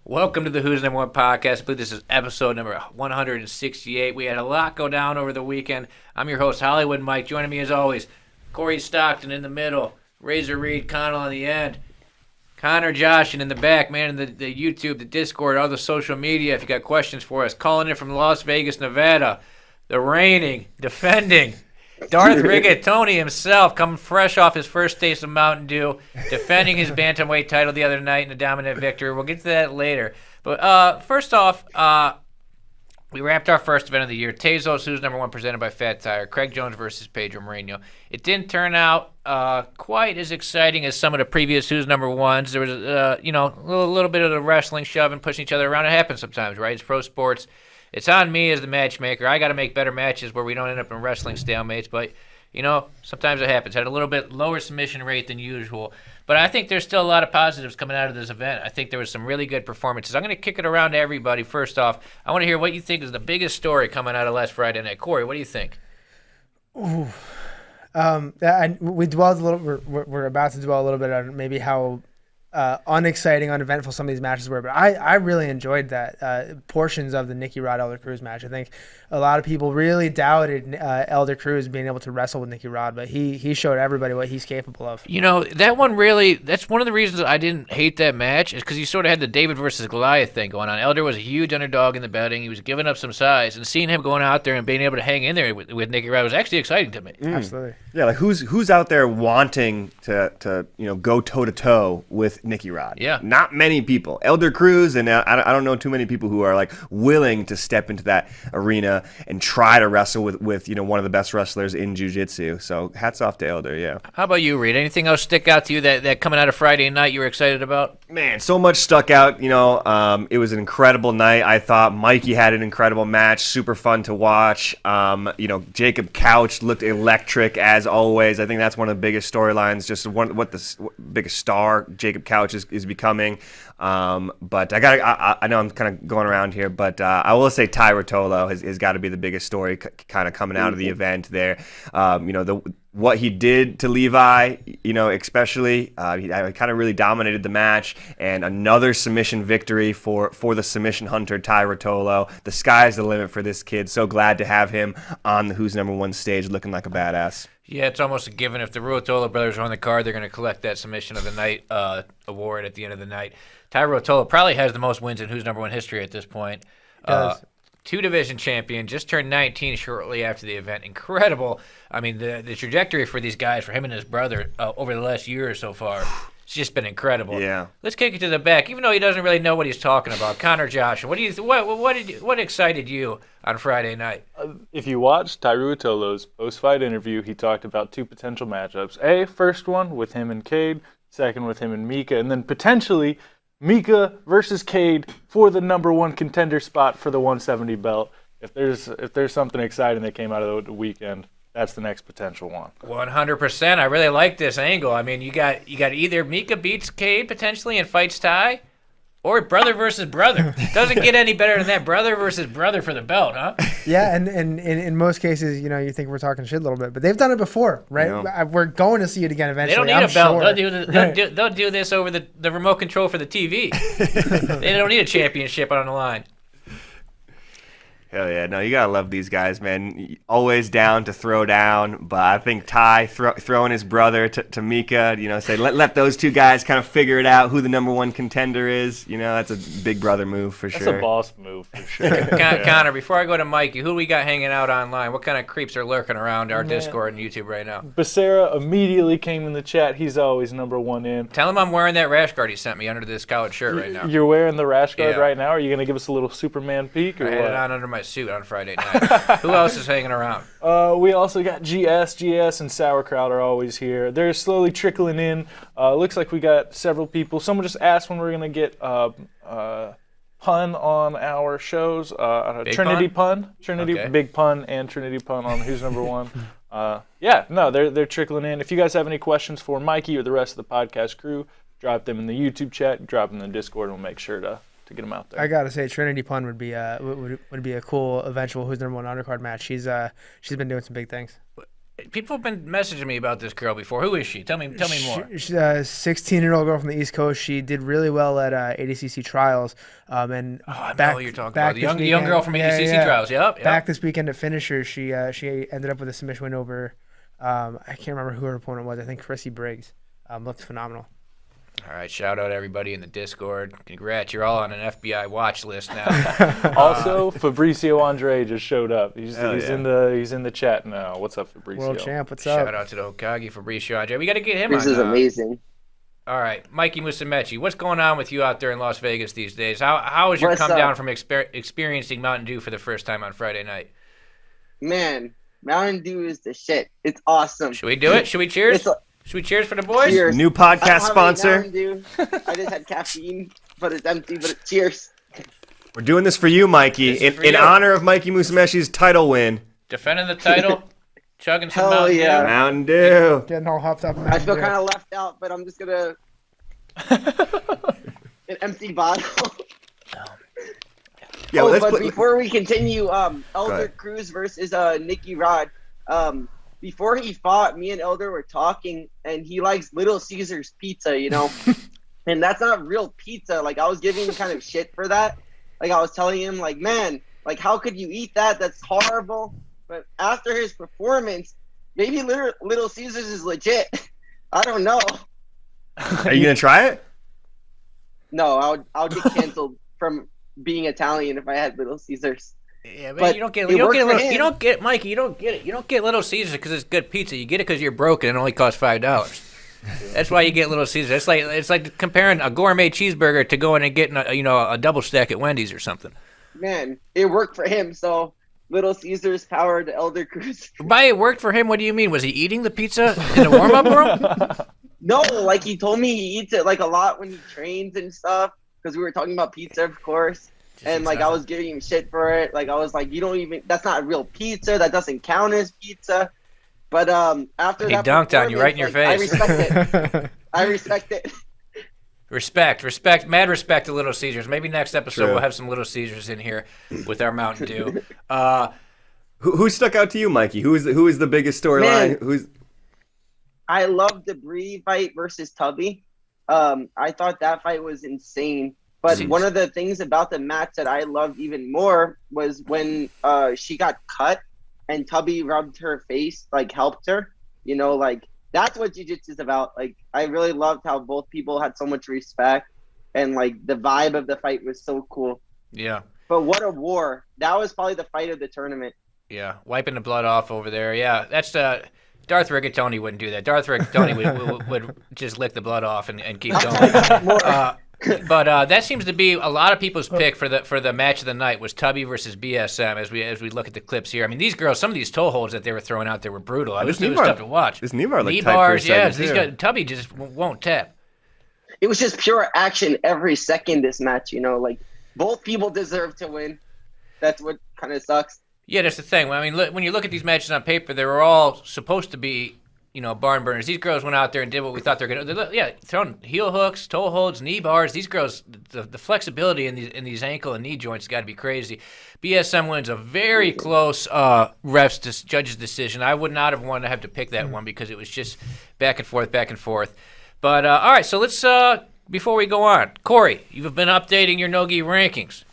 Welcome to the Who's Number One podcast. I believe this is episode number 168. We had a lot go down over the weekend. I'm your host, Hollywood Mike. Joining me as always, Corey Stockton in the middle, Razor Reed Connell on the end, Connor Josh in the back, man, in the YouTube, the Discord, all the social media. If you got questions for us, calling in from Las Vegas, Nevada, the reigning, defending Darth Rigatoni himself, coming fresh off his first taste of Mountain Dew, defending his bantamweight title the other night in a dominant victory. We'll get to that later. But first off, we wrapped our first event of the year, Tezos Who's Number One, presented by Fat Tire, Craig Jones versus Pedro Mourinho. It didn't turn out quite as exciting as some of the previous Who's Number Ones. There was, a little bit of the wrestling, shoving, pushing each other around. It happens sometimes, right? It's pro sports. It's on me as the matchmaker. I got to make better matches where we don't end up in wrestling stalemates. But, sometimes it happens. Had a little bit lower submission rate than usual. But I think there's still a lot of positives coming out of this event. I think there was some really good performances. I'm going to kick it around to everybody. First off, I want to hear what you think is the biggest story coming out of last Friday night. Corey, what do you think? Ooh. And we dwelled a little. We're about to dwell a little bit on maybe how unexciting, uneventful some of these matches were, but I really enjoyed that portions of the Nicky Rod Elder Cruz match. I think a lot of people really doubted Elder Cruz being able to wrestle with Nicky Rod, but he showed everybody what he's capable of. That one really, that's one of the reasons I didn't hate that match, is because you sort of had the David versus Goliath thing going on. Elder was a huge underdog in the betting. He was giving up some size, and seeing him going out there and being able to hang in there with Nicky Rod was actually exciting to me. Absolutely. Yeah, like who's out there wanting to go toe-to-toe with Nicky Rod? Yeah. Not many people. Elder Cruz, and I don't know too many people who are like willing to step into that arena and try to wrestle with one of the best wrestlers in jiu-jitsu. So hats off to Elder, yeah. How about you, Reed? Anything else stick out to you that coming out of Friday night you were excited about? Man, so much stuck out. It was an incredible night. I thought Mikey had an incredible match, super fun to watch. Jacob Couch looked electric as always. I think that's one of the biggest storylines, just what the biggest star Jacob Couch is becoming. But I know I'm kind of going around here, but I will say Ty Rotolo has got to be the biggest story kind of coming out of the event there. What he did to Levi, especially, he kind of really dominated the match, and another submission victory for the submission hunter, Ty Rotolo. The sky's the limit for this kid. So glad to have him on the Who's Number One stage looking like a badass. Yeah, it's almost a given. If the Rotolo brothers are on the card, they're going to collect that Submission of the Night award at the end of the night. Ty Rotolo probably has the most wins in Who's Number One history at this point. Two-division champion, just turned 19 shortly after the event. Incredible. I mean, the trajectory for these guys, for him and his brother, over the last year or so far, it's just been incredible. Yeah. Let's kick it to the back, even though he doesn't really know what he's talking about. Connor Josh, what excited you on Friday night? If you watched Ty Rotolo's post-fight interview, he talked about two potential matchups. First one with him and Cade, second with him and Mika, and then potentially Mika versus Cade for the number one contender spot for the 170 belt. If there's something exciting that came out of the weekend, that's the next potential one. 100%. I really like this angle. I mean, you got either Mika beats Cade potentially and fights Ty, or brother versus brother. Doesn't get any better than that. Brother versus brother for the belt, huh? Yeah, and in most cases, you think we're talking shit a little bit, but they've done it before, right? Yeah. We're going to see it again eventually. They don't need a belt. Sure. They'll do this over the remote control for the TV. They don't need a championship on the line. Hell yeah. No, you got to love these guys, man. Always down to throw down. But I think Ty throwing his brother to Mika, say let those two guys kind of figure it out who the number one contender is. That's a big brother move for sure. That's a boss move for sure. Connor, before I go to Mikey, who do we got hanging out online? What kind of creeps are lurking around our Discord and YouTube right now? Becerra immediately came in the chat. He's always number one in. Tell him I'm wearing that rash guard he sent me under this collared shirt right now. You're wearing the rash guard right now? Are you going to give us a little Superman peek? Or I had it on under my suit on Friday night. Who else is hanging around? We also got GS and Sauerkraut are always here. They're slowly trickling in. Looks like we got several people. Someone just asked when we're going to get pun on our shows. Big Trinity pun? pun, Trinity Okay. big pun, and Trinity pun on Who's Number One. They're trickling in. If you guys have any questions for Mikey or the rest of the podcast crew, drop them in the YouTube chat, drop them in the Discord, and we'll make sure to get them out there. I gotta say, Trinity Pun would be a cool eventual Who's Number One undercard match. She's been doing some big things. People have been messaging me about this girl before. Who is she? Tell me more. She's a 16-year-old girl from the East Coast. She did really well at ADCC trials. And I know who you're talking about. The young weekend, girl from ADCC trials. Yep. Back this weekend at Finisher, she ended up with a submission win over, I can't remember who her opponent was. I think Chrissy Briggs. Looked phenomenal. All right, shout out everybody in the Discord. Congrats, you're all on an FBI watch list now. Also, Fabricio Andre just showed up. He's yeah. in the chat now. What's up, Fabricio? World champ, what's up? Shout out to the Hokage, Fabricio Andre. We got to get him This on. is amazing. All right, Mikey Musumeci, what's going on with you out there in Las Vegas these days? How is your What's come up? down from experiencing Mountain Dew for the first time on Friday night? Man, Mountain Dew is the shit. It's awesome. Should we do it? Should we cheers? It's a- Should we cheers for the boys? Cheers. New I don't podcast have any sponsor. Mountain Dew. I just had caffeine, but it's empty. But cheers. We're doing this for you, Mikey, This is for in you. honor of Mikey Musumeci's title win. Defending the title, chugging some Hell Mountain yeah. Dew. Mountain Dew. Getting all hopped up. I feel kind of left out, but I'm just gonna an empty bottle. Yeah, well, let's but play. before we continue, Elder ahead. Cruz versus Nicky Rod. Before he fought, me and Elder were talking, and he likes Little Caesar's pizza, you know, and that's not real pizza. Like I was giving him kind of shit for that. Like I was telling him, like, man, like how could you eat that? That's horrible. But after his performance, maybe Little Caesar's is legit. I don't know. Are you gonna try it? No, I'll get canceled from being Italian if I had Little Caesars. Yeah, but But you don't get it worked for you him. don't get Mikey. You don't get it. You don't get Little Caesars because it's good pizza. You get it because you're broken and it only costs $5. That's why you get Little Caesars. It's like comparing a gourmet cheeseburger to going and getting a double stack at Wendy's or something. Man, it worked for him. So Little Caesars power to Elder Cruz. By it worked for him. What do you mean? Was he eating the pizza in the warm up room? No, like he told me he eats it like a lot when he trains and stuff. Because we were talking about pizza, of course. And like I was giving him shit for it. Like I was like, you don't even. That's not real pizza. That doesn't count as pizza. But after He that, dunked on you right in your performance, face. I respect it. I respect it. Respect, mad respect to Little Caesars. Maybe next episode True. we'll have some Little Caesars in here with our Mountain Dew. Who stuck out to you, Mikey? Who is the biggest storyline? Man. Who's I love the Bree fight versus Tubby. I thought that fight was insane. But one of the things about the match that I loved even more was when she got cut and Tubby rubbed her face, like helped her. You know, like that's what jiu-jitsu is about. Like I really loved how both people had so much respect and like the vibe of the fight was so cool. Yeah. But what a war. That was probably the fight of the tournament. Yeah, wiping the blood off over there. Yeah, that's Darth Rigatoni wouldn't do that. Darth Rigatoni would just lick the blood off and keep going. But that seems to be a lot of people's pick for the match of the night was Tubby versus BSM. As we look at the clips here, I mean these girls, some of these toe holds that they were throwing out there were brutal. It was tough to watch. This knee bar looked Knee tight for a bars, yeah. second, These too. guys, Tubby just won't tap. It was just pure action every second this match, you know, like both people deserve to win. That's what kind of sucks. Yeah, that's the thing. I mean, when you look at these matches on paper, they were all supposed to be, barn burners. These girls went out there and did what we thought they were going to do. Yeah, throwing heel hooks, toe holds, knee bars. These girls, the flexibility in these ankle and knee joints got to be crazy. BSM wins a very close judge's decision. I would not have wanted to have to pick that one because it was just back and forth. But, all right, so let's, before we go on, Corey, you've been updating your Nogi rankings.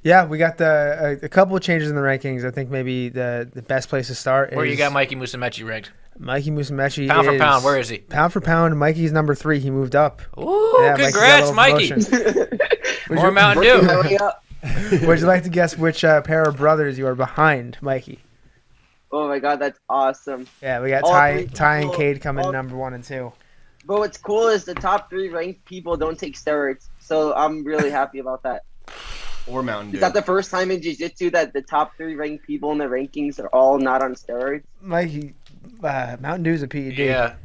Yeah, we got a couple of changes in the rankings. I think maybe the best place to start is Where you got Mikey Musumeci ranked? Mikey Musumeci. Pound for pound, where is he? Pound for pound, Mikey's number 3. He moved up. Ooh, Yeah, Mikey's got a congrats, little Mikey. promotion. More Mountain Working Dew. my way up. Would you like to guess which pair of brothers you are behind, Mikey? Oh my god, that's awesome. Yeah, we got All Ty three and people- Cade coming all- number 1 and 2. But what's cool is the top 3 ranked people don't take steroids. So I'm really happy about that. or Mountain Dew? Is that the first time in jiu-jitsu that the top 3 ranked people in the rankings are all not on steroids? Mikey, Mountain Dew's a PED. Yeah.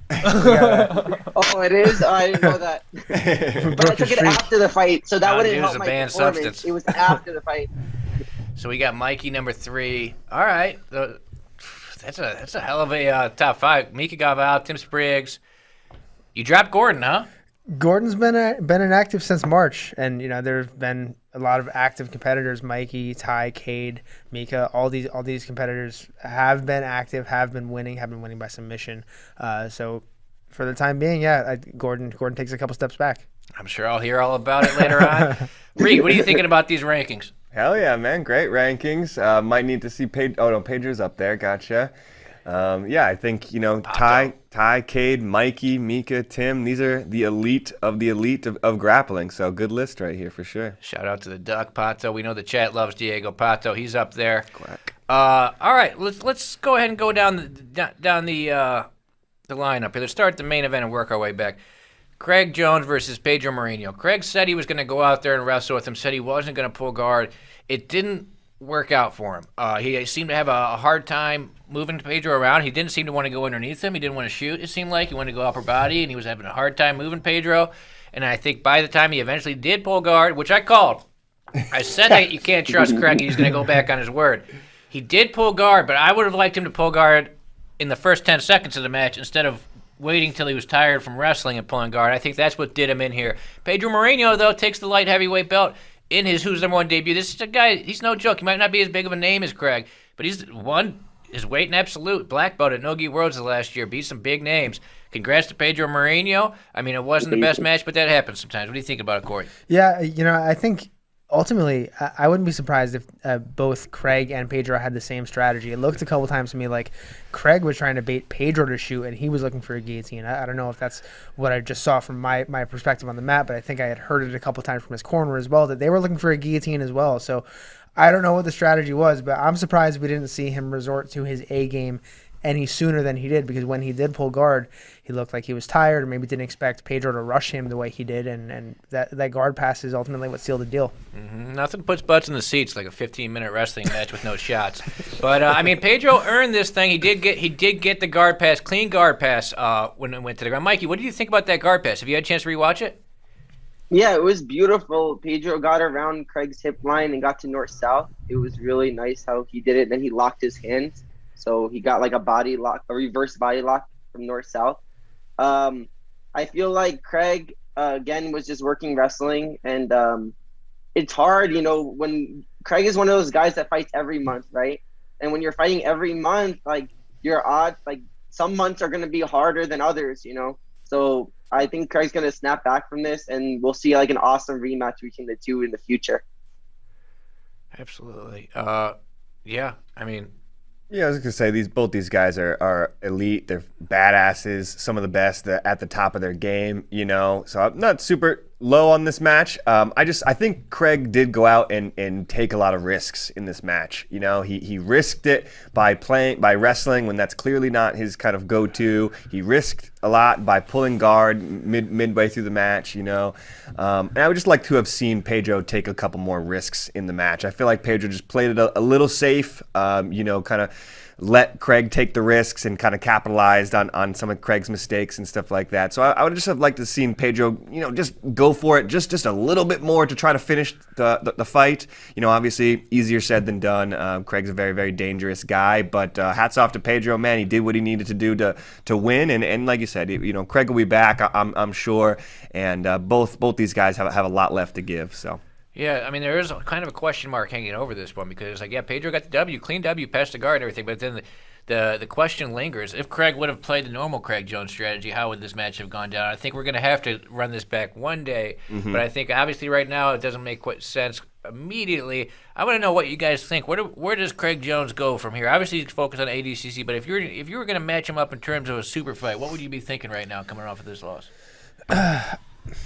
Oh, it is? Oh, I didn't know that. But I took it after the fight, so that Mountain wouldn't Dew's help a my banned performance. substance. It was after the fight. So we got Mikey number 3. All right. That's a hell of a top 5. Mika got out, Tim Spriggs. You dropped Gordon, huh? Gordon's been inactive since March, and there have been a lot of active competitors. Mikey, Ty, Cade, Mika, all these competitors have been active, have been winning by submission. So for the time being, Gordon takes a couple steps back. I'm sure I'll hear all about it later on. Reed, what are you thinking about these rankings? Hell yeah, man. Great rankings. Might need to see Pedro. Oh, no, Pedro's up there. Gotcha. I think, Ty, Cade, Mikey, Mika, Tim, these are the elite of grappling. So good list right here for sure. Shout out to the Duck, Pato. We know the chat loves Diego Pato. He's up there. Quack. All right, let's go ahead and go down the lineup here. Let's start the main event and work our way back. Craig Jones versus Pedro Mourinho. Craig said he was going to go out there and wrestle with him, said he wasn't going to pull guard. It didn't work out for him. He seemed to have a hard time moving Pedro around. He didn't seem to want to go underneath him. He didn't want to shoot, it seemed like. He wanted to go upper body, and he was having a hard time moving Pedro. And I think by the time he eventually did pull guard, which I called, I said that you can't trust Craig. He's going to go back on his word. He did pull guard, but I would have liked him to pull guard in the first 10 seconds of the match instead of waiting till he was tired from wrestling and pulling guard. I think that's what did him in here. Pedro Mourinho, though, takes the light heavyweight belt in his Who's Number One debut. This is a guy, he's no joke. He might not be as big of a name as Craig, but he's won his weight in absolute. Black belt at Nogi Worlds the last year. Beat some big names. Congrats to Pedro Mourinho. I mean, it wasn't the best match, but that happens sometimes. What do you think about it, Corey? Yeah, I think ultimately, I wouldn't be surprised if both Craig and Pedro had the same strategy. It looked a couple times to me like Craig was trying to bait Pedro to shoot, and he was looking for a guillotine. I don't know if that's what I just saw from my perspective on the mat, but I think I had heard it a couple times from his corner as well, that they were looking for a guillotine as well. So I don't know what the strategy was, but I'm surprised we didn't see him resort to his A game any sooner than he did, because when he did pull guard, he looked like he was tired, or maybe didn't expect Pedro to rush him the way he did, and that guard pass is ultimately what sealed the deal. Mm-hmm. Nothing puts butts in the seats like a 15-minute wrestling match with no shots. But I mean, Pedro earned this thing. He did get the guard pass, clean guard pass when it went to the ground. Mikey, what do you think about that guard pass? Have you had a chance to rewatch it? Yeah, it was beautiful. Pedro got around Craig's hip line and got to north-south. It was really nice how he did it. Then he locked his hands. So he got like a body lock, a reverse body lock from north-south. I feel like Craig, again, was just working wrestling. And it's hard, when Craig is one of those guys that fights every month, right? And when you're fighting every month, like, your odds, like, some months are going to be harder than others, So I think Craig's going to snap back from this, and we'll see, like, an awesome rematch between the two in the future. Absolutely. Yeah, I mean... Yeah, I was going to say, both these guys are elite. They're badasses, some of the best at the top of their game, So I'm not super low on this match. I think Craig did go out and take a lot of risks in this match. He risked it by wrestling when that's clearly not his kind of go-to. He risked a lot by pulling guard midway through the match, And I would just like to have seen Pedro take a couple more risks in the match. I feel like Pedro just played it a little safe, kind of let Craig take the risks and kind of capitalized on some of Craig's mistakes and stuff like that. So I would just have liked to seen Pedro, just go for it just a little bit more to try to finish the fight. Obviously easier said than done. Craig's a very, very dangerous guy, but hats off to Pedro, man. He did what he needed to do to win. And like you said, Craig will be back, I'm sure. And both these guys have a lot left to give, so. Yeah, I mean, there is kind of a question mark hanging over this one because it's like, yeah, Pedro got the W, clean W, past the guard and everything, but then the question lingers. If Craig would have played the normal Craig Jones strategy, how would this match have gone down? I think we're going to have to run this back one day, but I think obviously right now it doesn't make quite sense immediately. I want to know what you guys think. Where does Craig Jones go from here? Obviously, he's focused on ADCC, but if you were going to match him up in terms of a super fight, what would you be thinking right now coming off of this loss?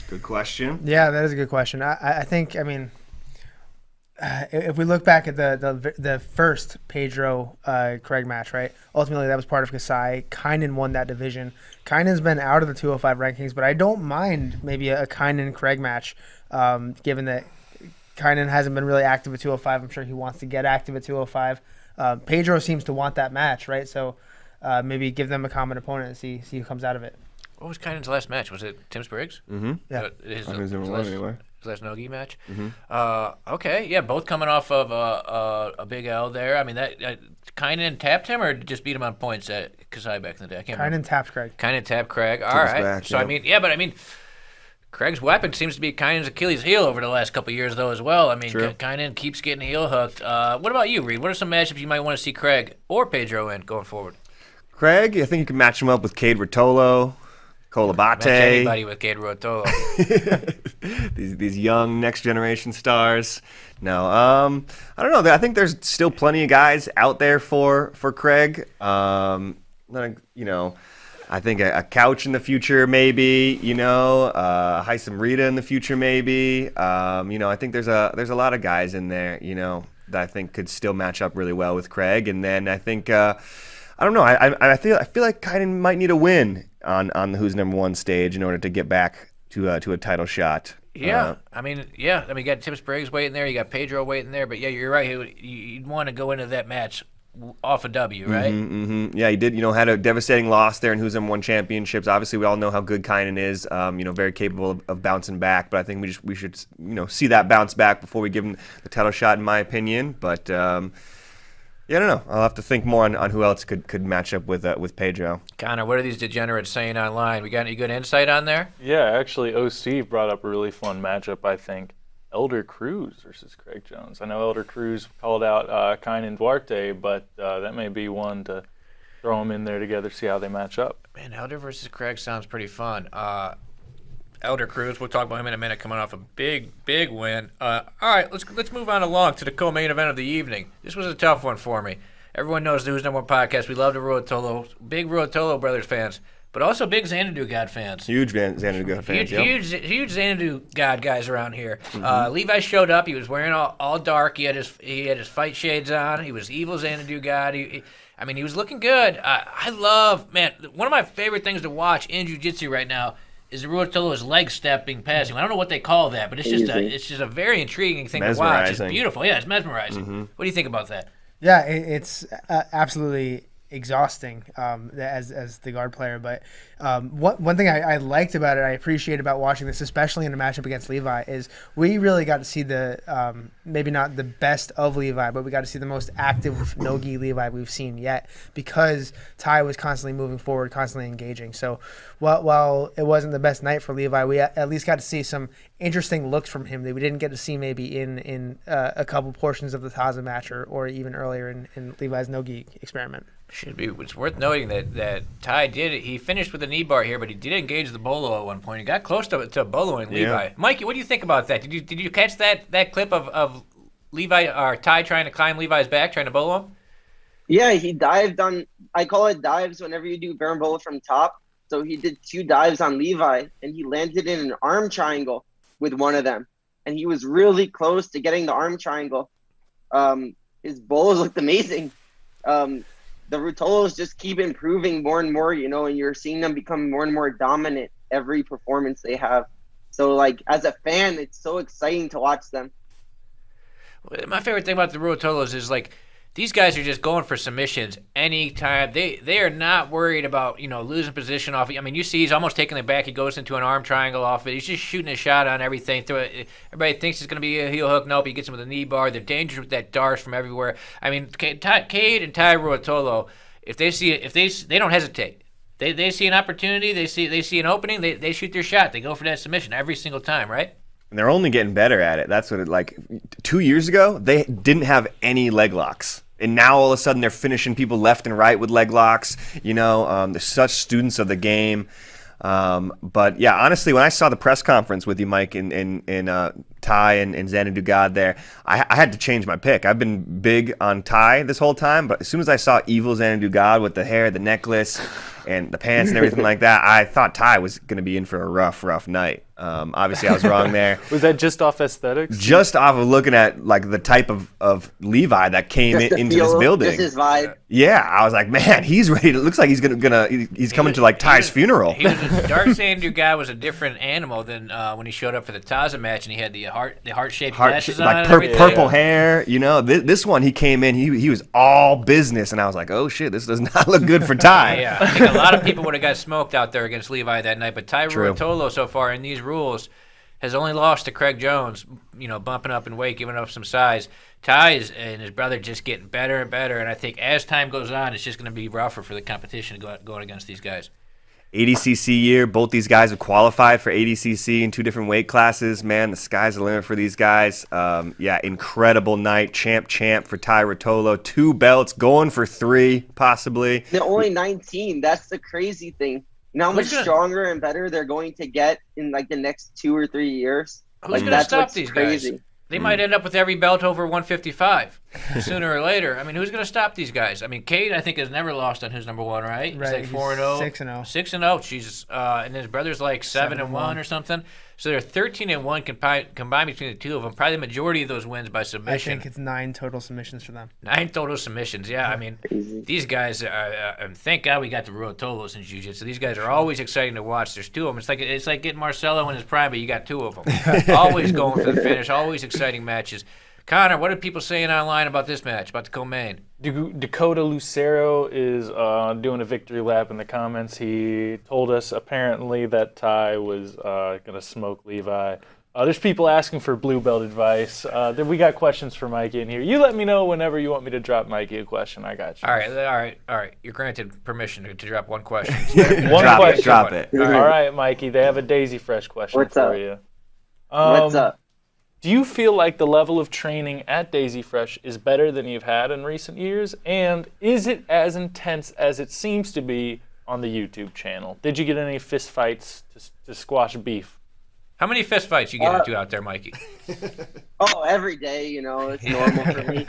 Good question. Yeah, that is a good question. I think, if we look back at the first Pedro Craig match, right? Ultimately, that was part of Kasai. Kynan won that division. Kynan's been out of the 205 rankings, but I don't mind maybe a Kynan Craig match, given that Kynan hasn't been really active at 205. I'm sure he wants to get active at 205. Pedro seems to want that match, right? So maybe give them a common opponent and see who comes out of it. What was Kainen's last match? Was it Tim Spriggs? Mm-hmm. Yeah. His I think it's number one anyway. last Nogi match. Mm-hmm. Okay, yeah, both coming off of a big L there. I mean, that Kainen tapped him or just beat him on points at Kasai back in the day? I can't remember. Kainen tapped Craig. Kainen tapped Craig. All Took us right. back, So, yeah. I mean, Craig's weapon seems to be Kainen's Achilles heel over the last couple of years, though, as well. I mean, True. Kainen keeps getting heel hooked. What about you, Reed? What are some matchups you might want to see Craig or Pedro in going forward? Craig, I think you can match him up with Cade Rotolo, Match Colabate. anybody with Gabriel Souza. these young next generation stars. No, I don't know. I think there's still plenty of guys out there for Craig. I think a Couch in the future, maybe. Heisem Rita in the future, maybe. I think there's a lot of guys in there. That I think could still match up really well with Craig. And then I think I don't know. I feel like Kaiden might need a win on the Who's Number One stage in order to get back to a title shot. Yeah, you got Tim Spriggs waiting there, you got Pedro waiting there, but yeah, you're right. You'd want to go into that match off a W, right? Mm-hmm. Yeah, he did. Had a devastating loss there in Who's Number One championships. Obviously, we all know how good Kainen is. Very capable of bouncing back. But I think we should see that bounce back before we give him the title shot, in my opinion. But I don't know. I'll have to think more on who else could match up with Pedro. Connor, what are these degenerates saying online? We got any good insight on there? Yeah, actually, OC brought up a really fun matchup, I think. Elder Cruz versus Craig Jones. I know Elder Cruz called out Kainen Duarte, but that may be one to throw them in there together, see how they match up. Man, Elder versus Craig sounds pretty fun. Elder Cruz, we'll talk about him in a minute, coming off a big win. All right, let's move on along to the co-main event of the evening. This was a tough one for me. Everyone knows the Who's Number One podcast. We love the Ruotolo, big Ruotolo Brothers fans, but also big Xanadu God fans. Huge Xanadu God fans. Huge Xanadu God guys around here. Levi showed up. He was wearing all dark. He had his fight shades on. He was evil Xanadu God. He was looking good. I love, man, one of my favorite things to watch in jiu-jitsu right now is the Ruotolo's leg stepping passing. I don't know what they call that, but it's just a very intriguing thing to watch. It's beautiful. Yeah, it's mesmerizing. Mm-hmm. What do you think about that? Yeah, it's absolutely exhausting as the guard player. But one thing I liked about it, I appreciate about watching this, especially in a matchup against Levi, is we really got to see the maybe not the best of Levi, but we got to see the most active Nogi Levi we've seen yet, because Ty was constantly moving forward, constantly engaging. So while it wasn't the best night for Levi, we at least got to see some interesting looks from him that we didn't get to see maybe in a couple portions of the Taza match or even earlier in Levi's Nogi experiment. It's worth noting that Ty he finished with a knee bar here, but he did engage the bolo at one point. He got close to boloing Levi. Yeah. Mikey, what do you think about that? Did you catch that clip of Levi or Ty trying to climb Levi's back, trying to bolo him? Yeah, he dived on. I call it dives whenever you do berimbolo from top. So he did 2 dives on Levi, and he landed in an arm triangle with one of them, and he was really close to getting the arm triangle. His bolos looked amazing. The Rutolos just keep improving more and more, and you're seeing them become more and more dominant every performance they have. So, as a fan, it's so exciting to watch them. My favorite thing about the Rutolos is, these guys are just going for submissions anytime. They are not worried about, losing position off. I mean, you see he's almost taking it back. He goes into an arm triangle off it. He's just shooting a shot on everything. Everybody thinks it's going to be a heel hook. Nope, he gets him with a knee bar. They're dangerous with that darce from everywhere. I mean, Cade and Ty Ruotolo, if they don't hesitate. They see an opportunity. They see an opening. They shoot their shot. They go for that submission every single time, right? And they're only getting better at it. That's what 2 years ago, they didn't have any leg locks. And now all of a sudden they're finishing people left and right with leg locks. They're such students of the game. But yeah, honestly, when I saw the press conference with you, Mike, and Ty and Xanadu God there, I had to change my pick. I've been big on Ty this whole time, but as soon as I saw evil Xanadu God with the hair, the necklace, and the pants and everything like that. I thought Ty was going to be in for a rough night. Obviously, I was wrong there. Was that just off aesthetics? Just off of looking at like the type of Levi that came into this building. Just his vibe. Yeah, I was like, man, he's ready. It looks like he's he's coming to like Ty's funeral. He was a Dark Sandu guy was a different animal than when he showed up for the Taza match, and he had the heart-shaped glasses on, like and purple hair. You know, this one he came in, he was all business, and I was like, oh shit, this does not look good for Ty. Yeah, I think a lot of people would have got smoked out there against Levi that night, but Ty True. Ruotolo so far in these rules has only lost to Craig Jones, bumping up in weight, giving up some size. Ty and his brother just getting better and better, and I think as time goes on, it's just going to be rougher for the competition going against these guys. ADCC year, both these guys have qualified for ADCC in 2 different weight classes. Man, the sky's the limit for these guys. Incredible night. Champ for Ty Ruotolo. 2 belts, going for 3, possibly. They're only 19. That's the crazy thing. You know how much stronger and better they're going to get in like the next 2 or 3 years? Who's going to stop these guys? They might end up with every belt over 155 sooner or later. I mean, who's going to stop these guys? I mean, Cade, I think, has never lost on who's number 1, right? Right. He's like 4-0. 6-0. 6-0. Jesus. And his brother's like 7-1 or something. So they're 13-1 combined between the two of them. Probably the majority of those wins by submission. I think it's 9 total submissions for them. 9 total submissions. Yeah, I mean, these guys. Thank God we got the Ruotolos in jiu-jitsu. These guys are always exciting to watch. There's 2 of them. It's like getting Marcelo in his prime, but you got 2 of them. Always going for the finish. Always exciting matches. Connor, what are people saying online about this match, about the co-main? Dakota Lucero is doing a victory lap in the comments. He told us apparently that Ty was going to smoke Levi. There's people asking for blue belt advice. Then we got questions for Mikey in here. You let me know whenever you want me to drop Mikey a question. I got you. All right. You're granted permission to drop one question. Drop it. All right, Mikey. They have a Daisy Fresh question for you. What's up? Do you feel like the level of training at Daisy Fresh is better than you've had in recent years? And is it as intense as it seems to be on the YouTube channel? Did you get any fist fights to squash beef? How many fist fights you get into out there, Mikey? Every day, it's normal for me.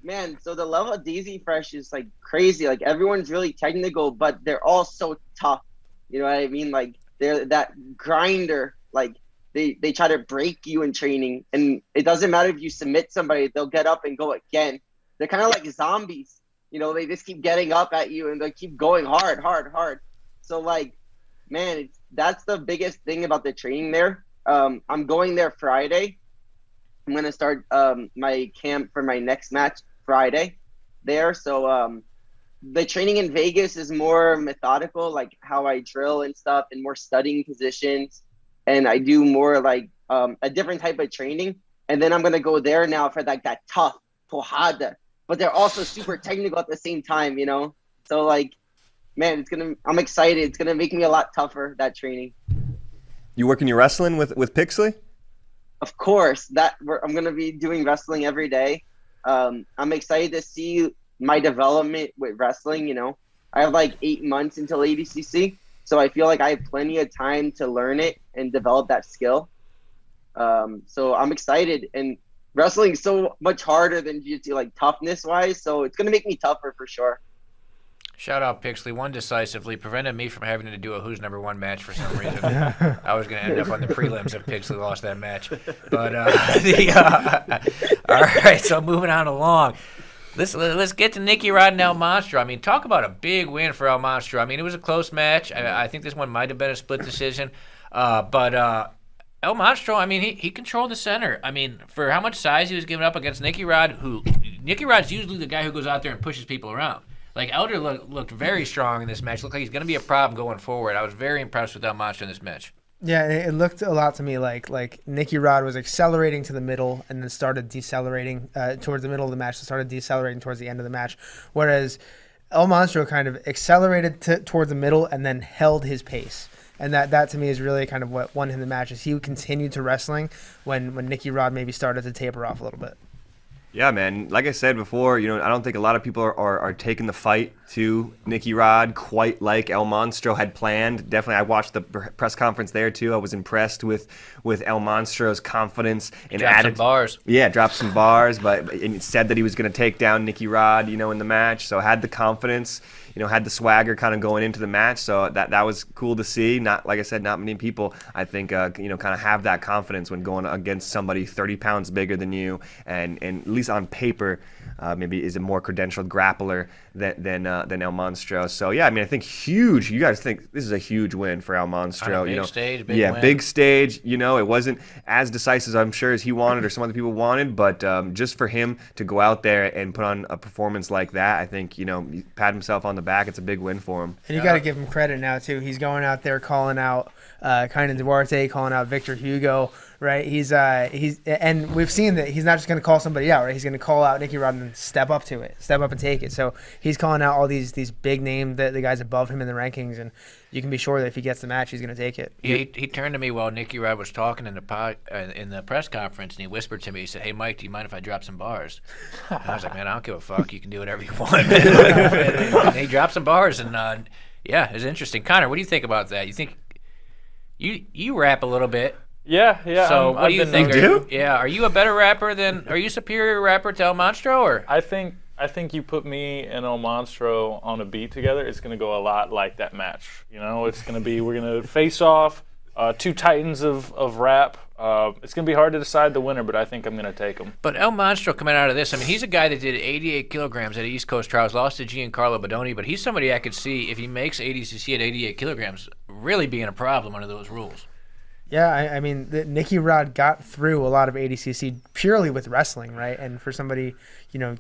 Man, so the level of Daisy Fresh is like crazy. Like everyone's really technical, but they're all so tough. You know what I mean? Like they're that grinder, like They try to break you in training, and it doesn't matter if you submit somebody, they'll get up and go again. They're kind of like zombies. They just keep getting up at you, and they keep going hard. So, like, man, that's the biggest thing about the training there. I'm going there Friday. I'm going to start my camp for my next match Friday there. So the training in Vegas is more methodical, like how I drill and stuff, and more studying positions. And I do more like a different type of training. And then I'm going to go there now for like that tough porrada. But they're also super technical at the same time, So like, man, I'm excited. It's going to make me a lot tougher, that training. You working your wrestling with Pixley? Of course. I'm going to be doing wrestling every day. I'm excited to see my development with wrestling, I have like 8 months until ADCC. So I feel like I have plenty of time to learn it and develop that skill. So I'm excited. And wrestling is so much harder than jiu-jitsu, like toughness-wise. So it's going to make me tougher for sure. Shout out Pixley. Won decisively. Prevented me from having to do a Who's Number 1 match for some reason. I was going to end up on the prelims if Pixley lost that match. But all right, so moving on along. Let's get to Nicky Rod and El Monstro. I mean, talk about a big win for El Monstro. I mean, it was a close match. I think this one might have been a split decision. But El Monstro, I mean, he controlled the center. I mean, for how much size he was giving up against Nicky Rod, Nicky Rod's usually the guy who goes out there and pushes people around. Like, Elder looked very strong in this match. Looked like he's going to be a problem going forward. I was very impressed with El Monstro in this match. Yeah, it looked a lot to me like Nicky Rod was accelerating to the middle and then started decelerating towards the middle of the match and started decelerating towards the end of the match. Whereas El Monstro kind of accelerated towards the middle and then held his pace. And that to me is really kind of what won him the match, is he continued to wrestling when Nicky Rod maybe started to taper off a little bit. Yeah, man. Like I said before, I don't think a lot of people are taking the fight to Nicky Rod quite like El Monstro had planned. Definitely, I watched the press conference there too. I was impressed with El Monstro's confidence and Dropped some bars. Yeah, dropped some bars, but and said that he was going to take down Nicky Rod, in the match. So had the confidence. Had the swagger kind of going into the match, so that was cool to see. Not like I said, not many people I think kind of have that confidence when going against somebody 30 pounds bigger than you, and at least on paper, maybe is a more credentialed grappler than El Monstro. So yeah, I think huge. You guys think this is a huge win for El Monstro? On a big stage, big win. Big stage. It wasn't as decisive, I'm sure, as he wanted or some other people wanted, but just for him to go out there and put on a performance like that, I think he pat himself on the back. It's a big win for him. And you got to give him credit now too. He's going out there calling out Kaynan Duarte, calling out Victor Hugo, right? He's and we've seen that he's not just going to call somebody out, right? He's going to call out Nicky Rod and step up to it, step up and take it. So he's calling out all these big names, the guys above him in the rankings, and you can be sure that if he gets the match, he's going to take it. Yeah, he turned to me while Nicky Rod was talking in the press conference, and he whispered to me. He said, "Hey, Mike, do you mind if I drop some bars?" And I was like, "Man, I don't give a fuck. You can do whatever you want." And he dropped some bars, and yeah, it was interesting. Connor, what do you think about that? You think you rap a little bit? Yeah. So what do you think? You do? Are you a better rapper are you a superior rapper to El Monstro, or? I think you put me and El Monstro on a beat together, it's going to go a lot like that match. It's going to be, we're going to face off, two titans of rap. It's going to be hard to decide the winner, but I think I'm going to take him. But El Monstro coming out of this, he's a guy that did 88 kilograms at East Coast Trials, lost to Giancarlo Bodoni, but he's somebody I could see, if he makes ADCC at 88 kilograms, really being a problem under those rules. Yeah, Nicky Rod got through a lot of ADCC purely with wrestling, right? And for somebody,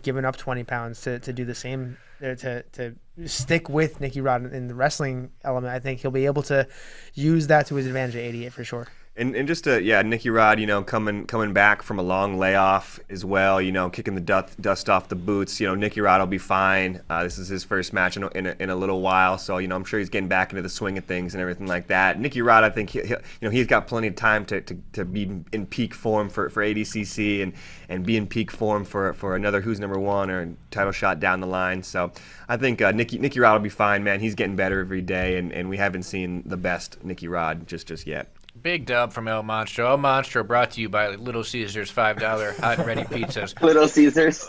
giving up 20 pounds to do the same, to stick with Nicky Rod in the wrestling element, I think he'll be able to use that to his advantage at 88 for sure. And just Nicky Rod, coming back from a long layoff as well, kicking the dust off the boots. Nicky Rod will be fine. This is his first match in a little while, so I'm sure he's getting back into the swing of things and everything like that. Nicky Rod, I think he's got plenty of time to be in peak form for ADCC and be in peak form for another Who's Number One or title shot down the line. So I think Nicky Rod will be fine, man. He's getting better every day, and we haven't seen the best Nicky Rod just yet. Big dub from El Monstro. El Monstro brought to you by Little Caesars $5 hot and ready pizzas. Little Caesars.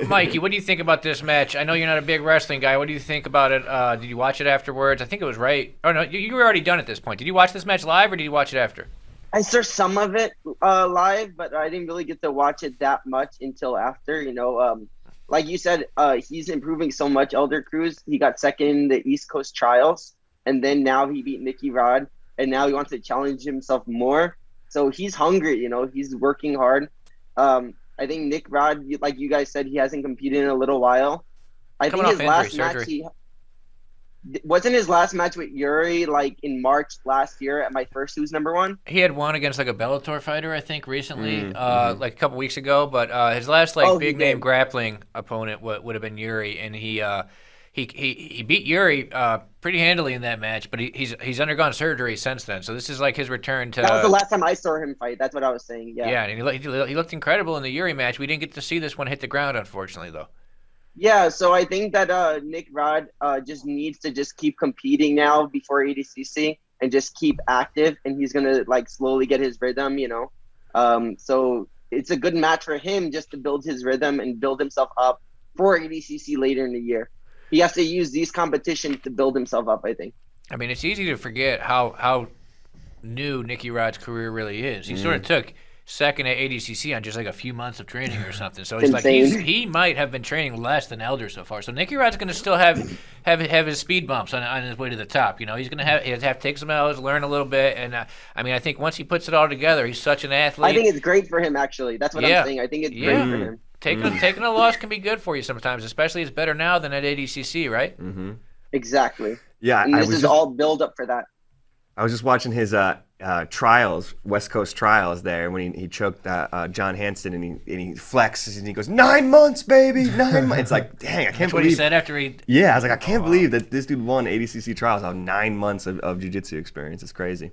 Mikey, what do you think about this match? I know you're not a big wrestling guy. What do you think about it? Did you watch it afterwards? I think it was right. Oh, no, you were already done at this point. Did you watch this match live or did you watch it after? I saw some of it live, but I didn't really get to watch it that much until after. Like you said, he's improving so much, Elder Cruz. He got second in the East Coast Trials, and then now he beat Nicky Rod. And now he wants to challenge himself more. So he's hungry, he's working hard. I think Nick Rod, like you guys said, he hasn't competed in a little while. I think his last match, wasn't his last match with Yuri like in March last year at my first Who's Number One? He had one against like a Bellator fighter, I think, recently, like a couple weeks ago. But his last big name grappling opponent would have been Yuri, and he beat Yuri pretty handily in that match, but he's undergone surgery since then. So this is like his return to. That was the last time I saw him fight. That's what I was saying. Yeah. Yeah, and he looked incredible in the Yuri match. We didn't get to see this one hit the ground, unfortunately, though. Yeah, so I think that Nick Rod just needs to just keep competing now before ADCC and just keep active, and he's gonna like slowly get his rhythm. So it's a good match for him just to build his rhythm and build himself up for ADCC later in the year. He has to use these competitions to build himself up, I think. It's easy to forget how new Nicky Rod's career really is. He sort of took second at ADCC on just like a few months of training or something. So it's like he might have been training less than Elder so far. So Nicky Rod's going to still have his speed bumps on his way to the top. He's going to have to take some L's, learn a little bit. And I think once he puts it all together, he's such an athlete. I think it's great for him, actually. That's what I'm saying. I think it's great for him. Taking a loss can be good for you sometimes, especially it's better now than at ADCC, right? Mm-hmm. Exactly. Yeah, and this is all build up for that. I was just watching his trials, West Coast trials there, when he choked John Hansen, and he flexes and he goes, 9 months, baby, 9 months. It's like, dang, I can't That's believe. what he said after he. Yeah, I was like, I can't believe that this dude won ADCC trials on 9 months of jiu-jitsu experience. It's crazy.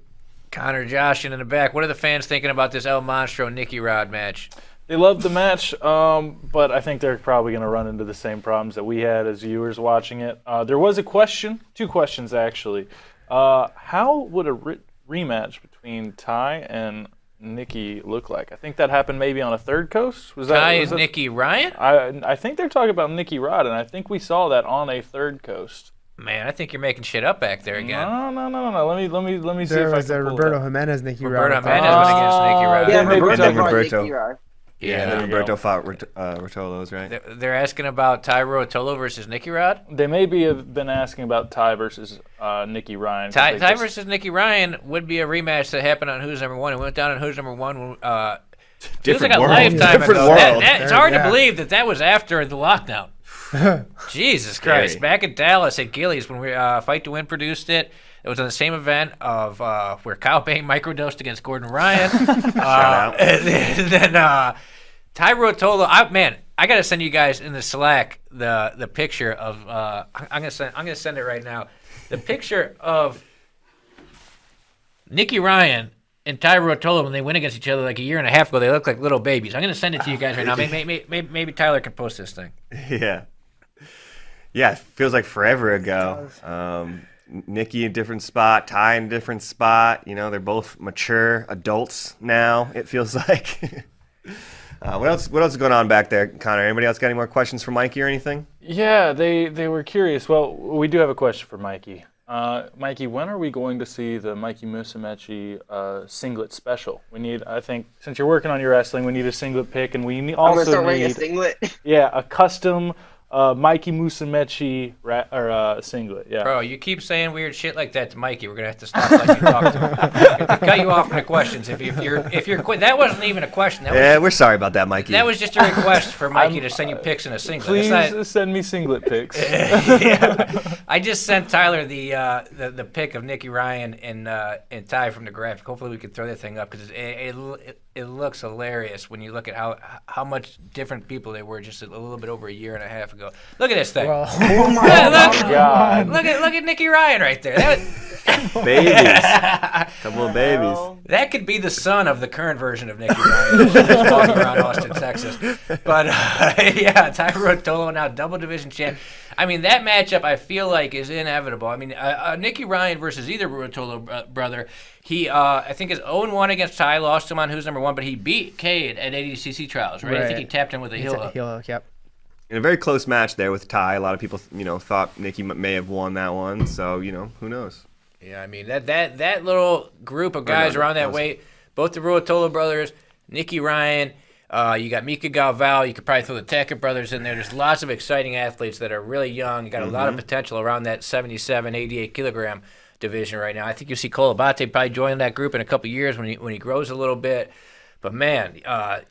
Connor Josh in the back. What are the fans thinking about this El Monstro Nicky Rod match? They loved the match, but I think they're probably going to run into the same problems that we had as viewers watching it. There was a question, 2 questions actually. How would a rematch between Ty and Nikki look like? I think that happened maybe on a third coast. Ty and Nikki Ryan? I think they're talking about Nikki Rod, and I think we saw that on a third coast. Man, I think you're making shit up back there again. No. Let me see There if I was can pull Roberto it up. Jimenez, Nikki Roberto Rod. Jimenez went against Nikki Rod. Yeah, maybe Roberto and then fought Roberto. Nikki Rod. Yeah, Yeah. and then There you Roberto go. fought Rotolo's, right? They're asking about Ty Rotolo versus Nikki Rod. They maybe have been asking about Ty versus Nikki Ryan. Ty versus Nikki Ryan would be a rematch that happened on Who's Number One. It went down on Who's Number One. Feels Different like a world. lifetime Different ago. world. It's hard to Yeah. believe that was after the lockdown. Jesus Christ! Scary. Back in Dallas at Gillies when we Fight to Win produced it. It was on the same event of where Kyle Bang microdosed against Gordon Ryan. out. And then Ty Rotolo. I gotta send you guys in the Slack the picture of. I'm gonna send it right now. The picture of Nikki Ryan and Ty Rotolo when they went against each other like a year and a half ago. They look like little babies. I'm gonna send it to you guys right now. Maybe Tyler can post this thing. Yeah. Yeah, it feels like forever ago. Nikki in a different spot, Ty in a different spot. You know, they're both mature adults now, it feels like. What else is going on back there, Connor? Anybody else got any more questions for Mikey or anything? Yeah, they were curious. Well, we do have a question for Mikey. Mikey, when are we going to see the Mikey Musumeci singlet special? We need, I think, since you're working on your wrestling, we need a singlet pick, and we I'm gonna also start wearing a need singlet. a custom Mikey Musumeci singlet. Yeah. Bro, you keep saying weird shit like that to Mikey. We're gonna have to stop letting you talk to him. We have to cut you off from the questions. If you're that wasn't even a question. We're sorry about that, Mikey. That was just a request for Mikey to send you pics in a singlet. Please send me singlet pics. Yeah. I just sent Tyler the pic of Nikki Ryan and Ty from the graphic. Hopefully we can throw that thing up because it looks hilarious when you look at how much different people they were just a little bit over a year and a half ago. Look at this thing. Well, Oh my God. Look at Nikki Ryan right there. Babies. Couple of babies. That could be the son of the current version of Nikki Ryan, just walking around Austin, Texas. But yeah, Ty Rotolo now double division champ. I mean, that matchup I feel like is inevitable. I mean, Nikki Ryan versus either Rotolo brother. He, I think, is 0-1 against Ty. Lost him on Who's Number One, but he beat Cade at ADCC trials, right? I think he tapped him with a heel hook. Heel hook, yep. In a very close match there with Ty. A lot of people, thought Nikki may have won that one. So, who knows? Yeah, I mean that little group of guys around that weight, both the Ruotolo brothers, Nikki Ryan, you got Mika Galval, you could probably throw the Tackett brothers in there. There's lots of exciting athletes that are really young. You got a lot of potential around that 77, 88 kilogram division right now. I think you'll see Cole Abate probably join that group in a couple of years when he grows a little bit. But man, a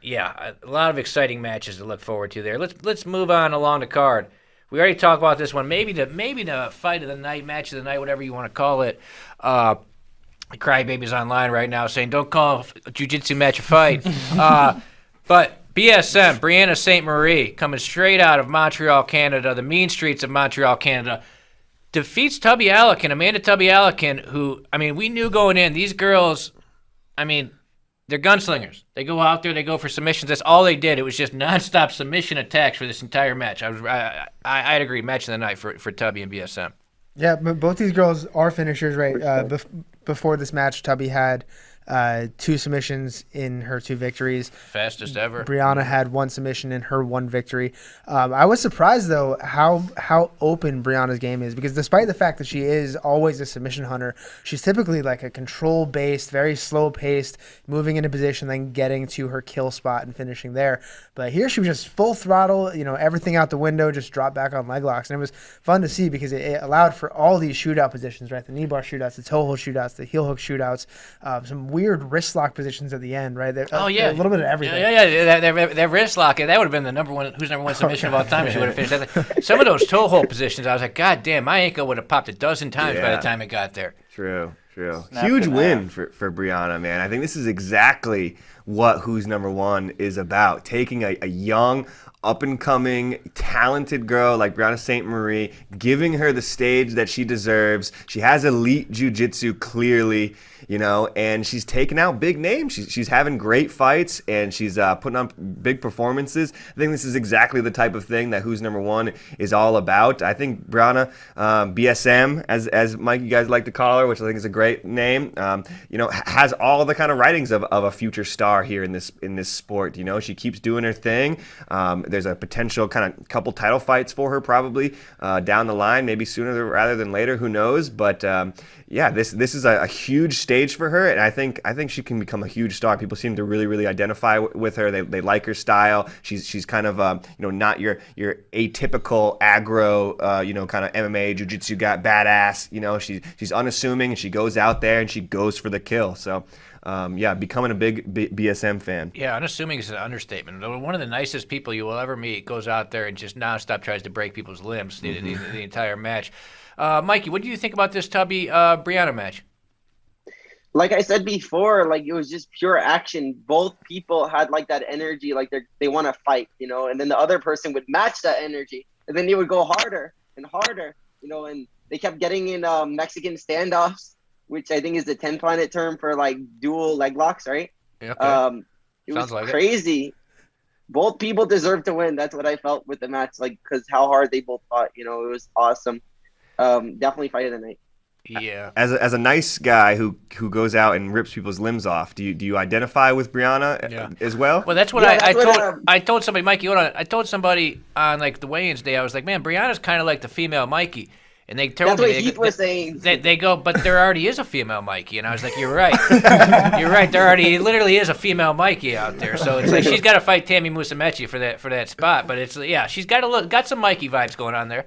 lot of exciting matches to look forward to there. Let's move on along the card. We already talked about this one. Maybe the fight of the night, match of the night, whatever you want to call it. Crybaby's online right now saying, don't call a jiu-jitsu match a fight. But BSM, Brianna St. Marie, coming straight out of Montreal, Canada, the mean streets of Montreal, Canada, defeats Amanda Tubby Allikin, who, I mean, we knew going in, these girls, I mean, they're gunslingers. They go out there, they go for submissions. That's all they did. It was just nonstop submission attacks for this entire match. I'd agree, match of the night for Tubby and BSM. Yeah, but both these girls are finishers, right? Before this match, Tubby had 2 submissions in her 2 victories. Fastest ever. Brianna had 1 submission in her 1 victory. I was surprised, though, how open Brianna's game is, because despite the fact that she is always a submission hunter, she's typically like a control-based, very slow-paced, moving into position, then getting to her kill spot and finishing there. But here she was just full throttle, everything out the window, just dropped back on leg locks. And it was fun to see because it allowed for all these shootout positions, right? The knee bar shootouts, the toe hold shootouts, the heel hook shootouts, some weird wrist lock positions at the end, right? A little bit of everything. Yeah. That wrist lock, that would have been the number one submission of all time if she would have finished that. Some of those toe hold positions, I was like, God damn, my ankle would have popped a dozen times by the time it got there. True. Huge win for Brianna, man. I think this is exactly what Who's Number One is about. Taking a young, up-and-coming, talented girl like Brianna St. Marie, giving her the stage that she deserves. She has elite jiu-jitsu, clearly. and she's taking out big names. She's having great fights, and she's putting on big performances. I think this is exactly the type of thing that Who's Number One is all about. I think Brianna, BSM, as Mike, you guys like to call her, which I think is a great name, has all the kind of writings of a future star here in this sport. She keeps doing her thing. There's a potential kind of couple title fights for her probably down the line, maybe sooner rather than later. Who knows? But this is a huge stage for her, and I think she can become a huge star. People seem to really, really identify with her. They like her style. She's kind of not your atypical aggro kind of MMA jiu-jitsu guy, badass. She's unassuming, and she goes out there and she goes for the kill. So becoming a big BSM fan. Yeah, unassuming is an understatement. One of the nicest people you will ever meet goes out there and just nonstop tries to break people's limbs the entire match. Mikey, what do you think about this Tubby Brianna match? Like I said before, like it was just pure action. Both people had like that energy, like they want to fight, and then the other person would match that energy, and then they would go harder and harder, and they kept getting in Mexican standoffs, which I think is the 10 planet term for like dual leg locks, right? Okay. It Sounds was like crazy. Both people deserve to win. That's what I felt with the match, like because how hard they both fought. It was awesome. Definitely fight of the night. Yeah. As a nice guy who goes out and rips people's limbs off, do you identify with Brianna as well? Well, that's what I told somebody, Mikey. Hold on. I told somebody on like the weigh-ins day. I was like, man, Brianna's kind of like the female Mikey. And they told That's me what Heath was saying. They go, but there already is a female Mikey, and I was like, you're right, you're right. There literally is a female Mikey out there. So it's like she's got to fight Tammy Musumeci for that spot. But she's got some Mikey vibes going on there.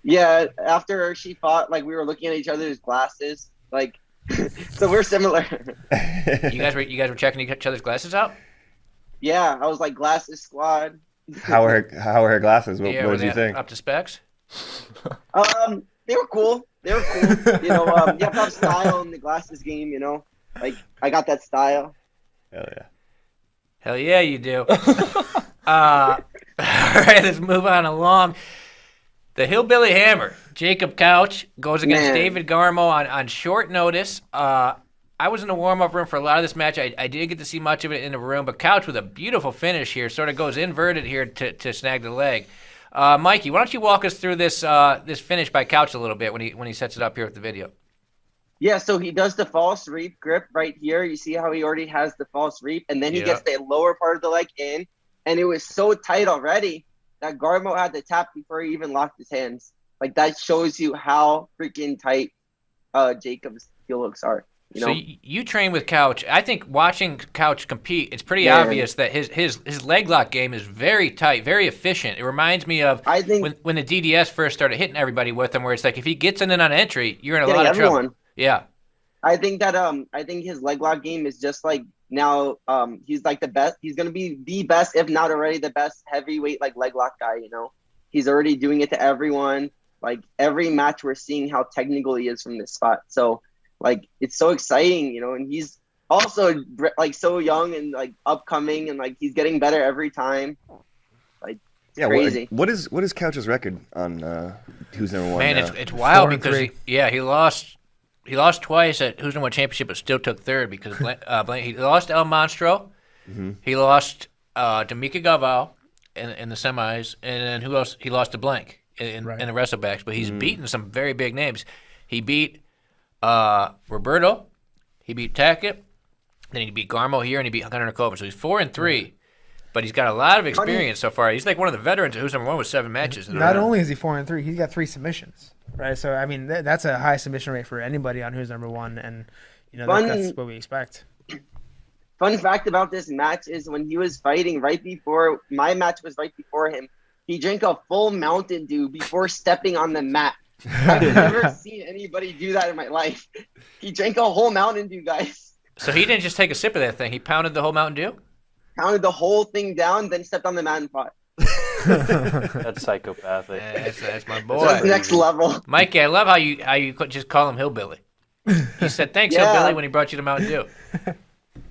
Yeah, after she fought, like we were looking at each other's glasses, like so we're similar. You guys were checking each other's glasses out? Yeah, I was like glasses squad. How are her glasses? What did you think? Up to specs? They were cool. You have to have style in the glasses game, Like I got that style. Hell yeah. Hell yeah, you do. All right, let's move on along. The Hillbilly Hammer, Jacob Couch, goes against David Garmo on short notice. I was in the warm-up room for a lot of this match. I didn't get to see much of it in the room, but Couch with a beautiful finish here, sort of goes inverted here to snag the leg. Mikey, why don't you walk us through this finish by Couch a little bit when he sets it up here with the video? Yeah, so he does the false reap grip right here. You see how he already has the false reap, and then he gets the lower part of the leg in, and it was so tight already that Garmo had to tap before he even locked his hands. Like, that shows you how freaking tight Jacob's heel hooks are. So you train with Couch. I think watching Couch compete, it's pretty obvious that his leg lock game is very tight, very efficient. It reminds me of when the DDS first started hitting everybody with him, where it's like if he gets in on entry, you're in a lot of trouble. Yeah. I think that I think his leg lock game is just like now he's like the best. He's gonna be the best, if not already the best heavyweight like leg lock guy. He's already doing it to everyone. Like every match, we're seeing how technical he is from this spot. So like it's so exciting, and he's also like so young and like upcoming, and like he's getting better every time. Like crazy. What is Couch's record on Who's Number One? Man, now? it's wild because he lost. He lost twice at Who's Number One Championship, but still took third because he lost El Monstro. Mm-hmm. He lost to Mika Galvao in the semis, and then who else? He lost to Blank in the wrestlebacks. But he's beaten some very big names. He beat Roberto, he beat Tackett, then he beat Garmo here, and he beat Hunter Nakova. So he's 4-3, but he's got a lot of experience so far. He's like one of the veterans of Who's Number One with 7 matches. Not only is he 4-3, he's got 3 submissions. Right, so I mean that's a high submission rate for anybody on Who's Number One, and that's what we expect. Fun fact about this match is when he was fighting right before my match was right before him, he drank a full Mountain Dew before stepping on the mat. I've never seen anybody do that in my life. He drank a whole Mountain Dew, guys. So he didn't just take a sip of that thing; he pounded the whole Mountain Dew. Pounded the whole thing down, then stepped on the mat and fought. That's psychopathic. That's my boy. That's next level. Mikey, I love how you just call him Hillbilly. He said, thanks, Hillbilly, when he brought you to Mountain Dew.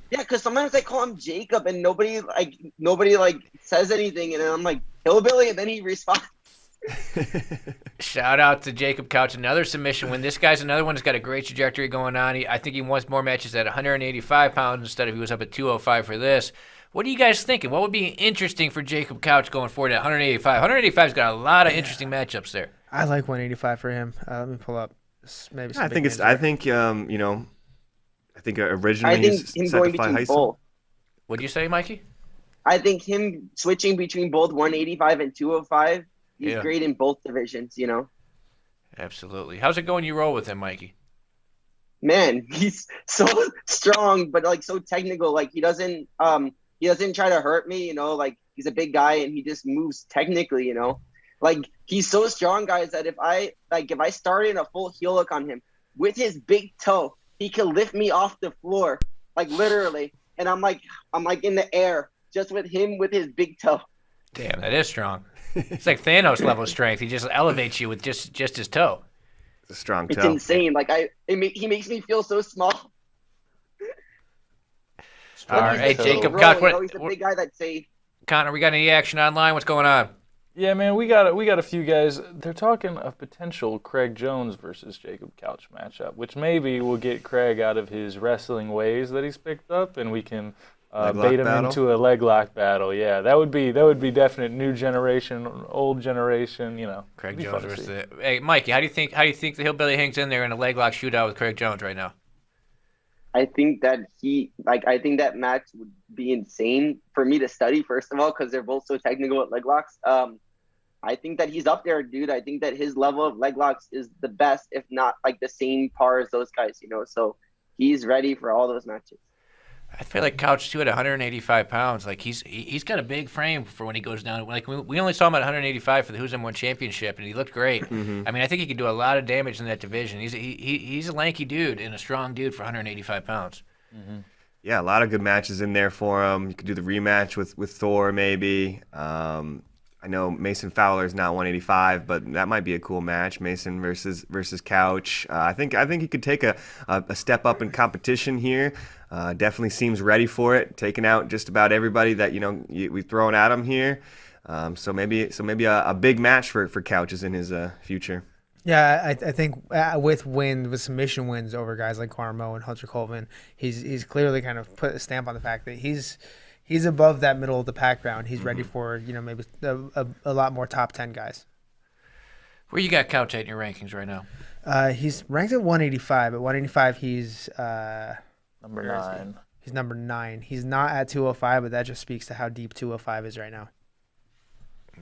Yeah, because sometimes I call him Jacob, and nobody says anything, and then I'm like, Hillbilly, and then he responds. Shout out to Jacob Couch, another submission win. This guy's another one that's got a great trajectory going on. I think he wants more matches at 185 pounds instead of he was up at 205 for this. What are you guys thinking? What would be interesting for Jacob Couch going forward at 185? 185's got a lot of interesting matchups there. I like 185 for him. Let me pull up. Maybe. I think originally I think him going between both. What'd you say, Mikey? I think him switching between both 185 and 205, he's great in both divisions, you know? Absolutely. How's it going you roll with him, Mikey? Man, he's so strong, but like so technical. Like he doesn't try to hurt me, you know, like he's a big guy and he just moves technically, you know? Like he's so strong, guys, that if I started a full heel hook on him with his big toe, he can lift me off the floor, like literally. And I'm like in the air just with him with his big toe. Damn, that is strong. It's like Thanos level strength. He just elevates you with just his toe. It's a strong toe. It's insane. Like he makes me feel so small. All right, hey, Jacob, he's the big guy that's safe. Connor, we got any action online? What's going on? Yeah, man, we got a few guys. They're talking a potential Craig Jones versus Jacob Couch matchup, which maybe will get Craig out of his wrestling ways that he's picked up, and we can bait him into a leg lock battle. Yeah, that would be definite new generation, old generation. You know, Craig Jones versus. Hey, Mikey, how do you think the hillbilly hangs in there in a leg lock shootout with Craig Jones right now? I think that that match would be insane for me to study, first of all, because they're both so technical at leg locks. I think that he's up there, dude. I think that his level of leg locks is the best, if not like the same par as those guys, you know. So he's ready for all those matches. I feel like Couch too at 185 pounds. Like he's got a big frame for when he goes down. Like we only saw him at 185 for the Who's Number One Championship, and he looked great. Mm-hmm. I mean, I think he could do a lot of damage in that division. He's a lanky dude and a strong dude for 185 pounds. Mm-hmm. Yeah, a lot of good matches in there for him. You could do the rematch with Thor maybe. I know Mason Fowler is not 185, but that might be a cool match. Mason versus Couch. I think he could take a step up in competition here. Definitely seems ready for it, taking out just about everybody that we've thrown at him here. So maybe a big match for Couch is in his future. Yeah, I think with submission wins over guys like Carmo and Hunter Colvin, he's clearly kind of put a stamp on the fact that he's above that middle of the pack round. He's ready for maybe a lot more top 10 guys. Where you got Couch at in your rankings right now? He's ranked at 185. At 185, he's number 9. He's number 9. He's not at 205, but that just speaks to how deep 205 is right now.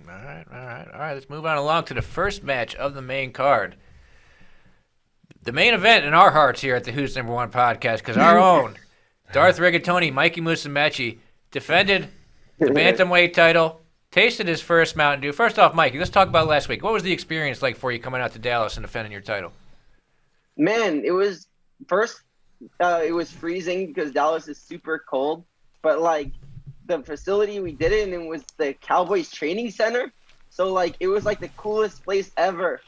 All right. Let's move on along to the first match of the main card. The main event in our hearts here at the Who's Number One podcast, because our own Darth Rigatoni, Mikey Musumeci, defended the bantamweight title, tasted his first Mountain Dew. First off, Mikey, let's talk about last week. What was the experience like for you coming out to Dallas and defending your title? Man, it was freezing because Dallas is super cold, but like the facility we did it in was the Cowboys training center. So like it was like the coolest place ever.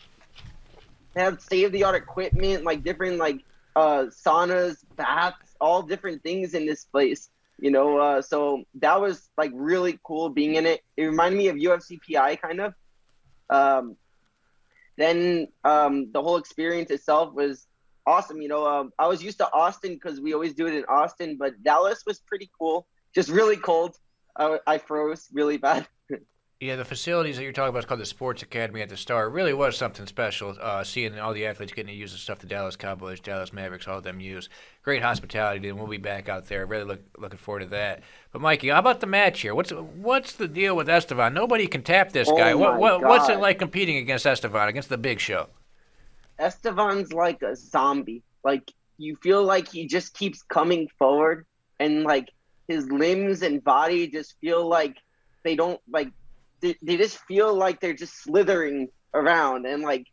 They have state-of-the-art equipment, like different like saunas, baths, all different things in this place. So that was like really cool being in it. It reminded me of UFC PI kind of. Then the whole experience itself was awesome. I was used to Austin because we always do it in Austin, but Dallas was pretty cool. Just really cold. I froze really bad. Yeah, the facilities that you're talking about is called the Sports Academy at the Star. It really was something special, seeing all the athletes getting to use the stuff the Dallas Cowboys, Dallas Mavericks, all of them use. Great hospitality, and we'll be back out there. Really looking forward to that. But, Mikey, how about the match here? What's the deal with Estevan? Nobody can tap this guy. What's it like competing against Estevan, against the Big Show? Estevan's like a zombie. Like, you feel like he just keeps coming forward, and, like, his limbs and body just feel like they don't, like, they just feel like they're just slithering around, and like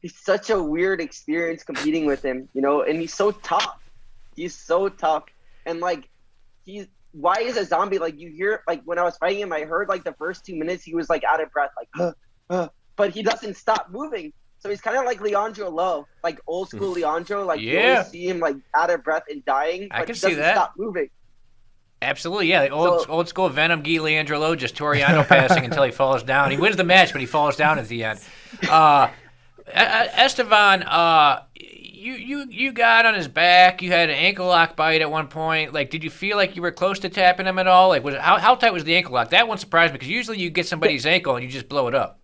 it's such a weird experience competing with him, and he's so tough. And like why is a zombie? Like you hear, like when I was fighting him, I heard like the first 2 minutes he was like out of breath, like but he doesn't stop moving. So he's kind of like Leandro Lowe, like old school Leandro. Like you always see him like out of breath and dying, but I can he doesn't see that. stop moving. Absolutely, yeah. The old So- old school Venom, Guy, Leandro, just Toriano passing until he falls down. He wins the match, but he falls down at the end. Esteban, you got on his back. You had an ankle lock bite at one point. Like, did you feel like you were close to tapping him at all? Like, how tight was the ankle lock? That one surprised me because usually you get somebody's ankle and you just blow it up.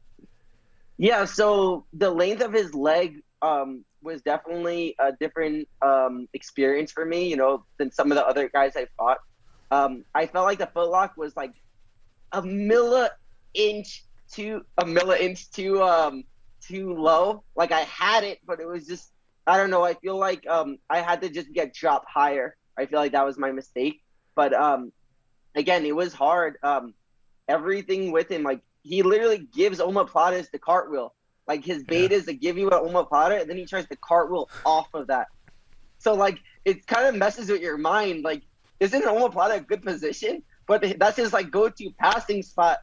Yeah, so the length of his leg was definitely a different experience for me, than some of the other guys I fought. I felt like the footlock was like a milli-inch too low. Like I had it, but it was just, I don't know. I feel like I had to just get dropped higher. I feel like that was my mistake. But again, it was hard. Everything with him, like he literally gives omoplatas the cartwheel. Like his bait is to give you an omoplata, and then he tries to cartwheel off of that. So like it kind of messes with your mind. Like, isn't an omoplata a good position? But that's his like go-to passing spot.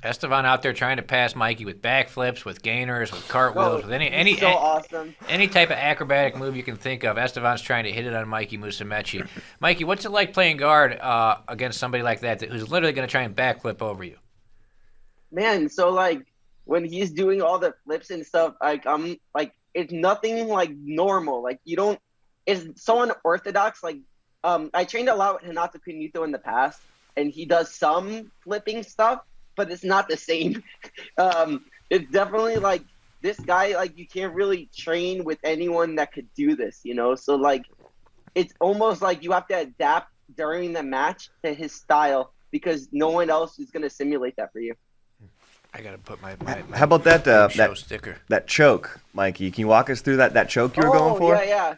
Esteban out there trying to pass Mikey with backflips, with gainers, with cartwheels, with any so awesome. any type of acrobatic move you can think of. Esteban's trying to hit it on Mikey Musumeci. Mikey, what's it like playing guard against somebody like that who's literally going to try and backflip over you? Man, so like when he's doing all the flips and stuff, like I'm like it's nothing like normal. Like you don't. It's so unorthodox. Like I trained a lot with Renato Canito in the past, and he does some flipping stuff, but it's not the same. It's definitely like this guy. Like you can't really train with anyone that could do this, So like it's almost like you have to adapt during the match to his style because no one else is gonna simulate that for you. I gotta put my How about that show sticker. that choke, Mikey? Can you walk us through that choke you were going for? Yeah.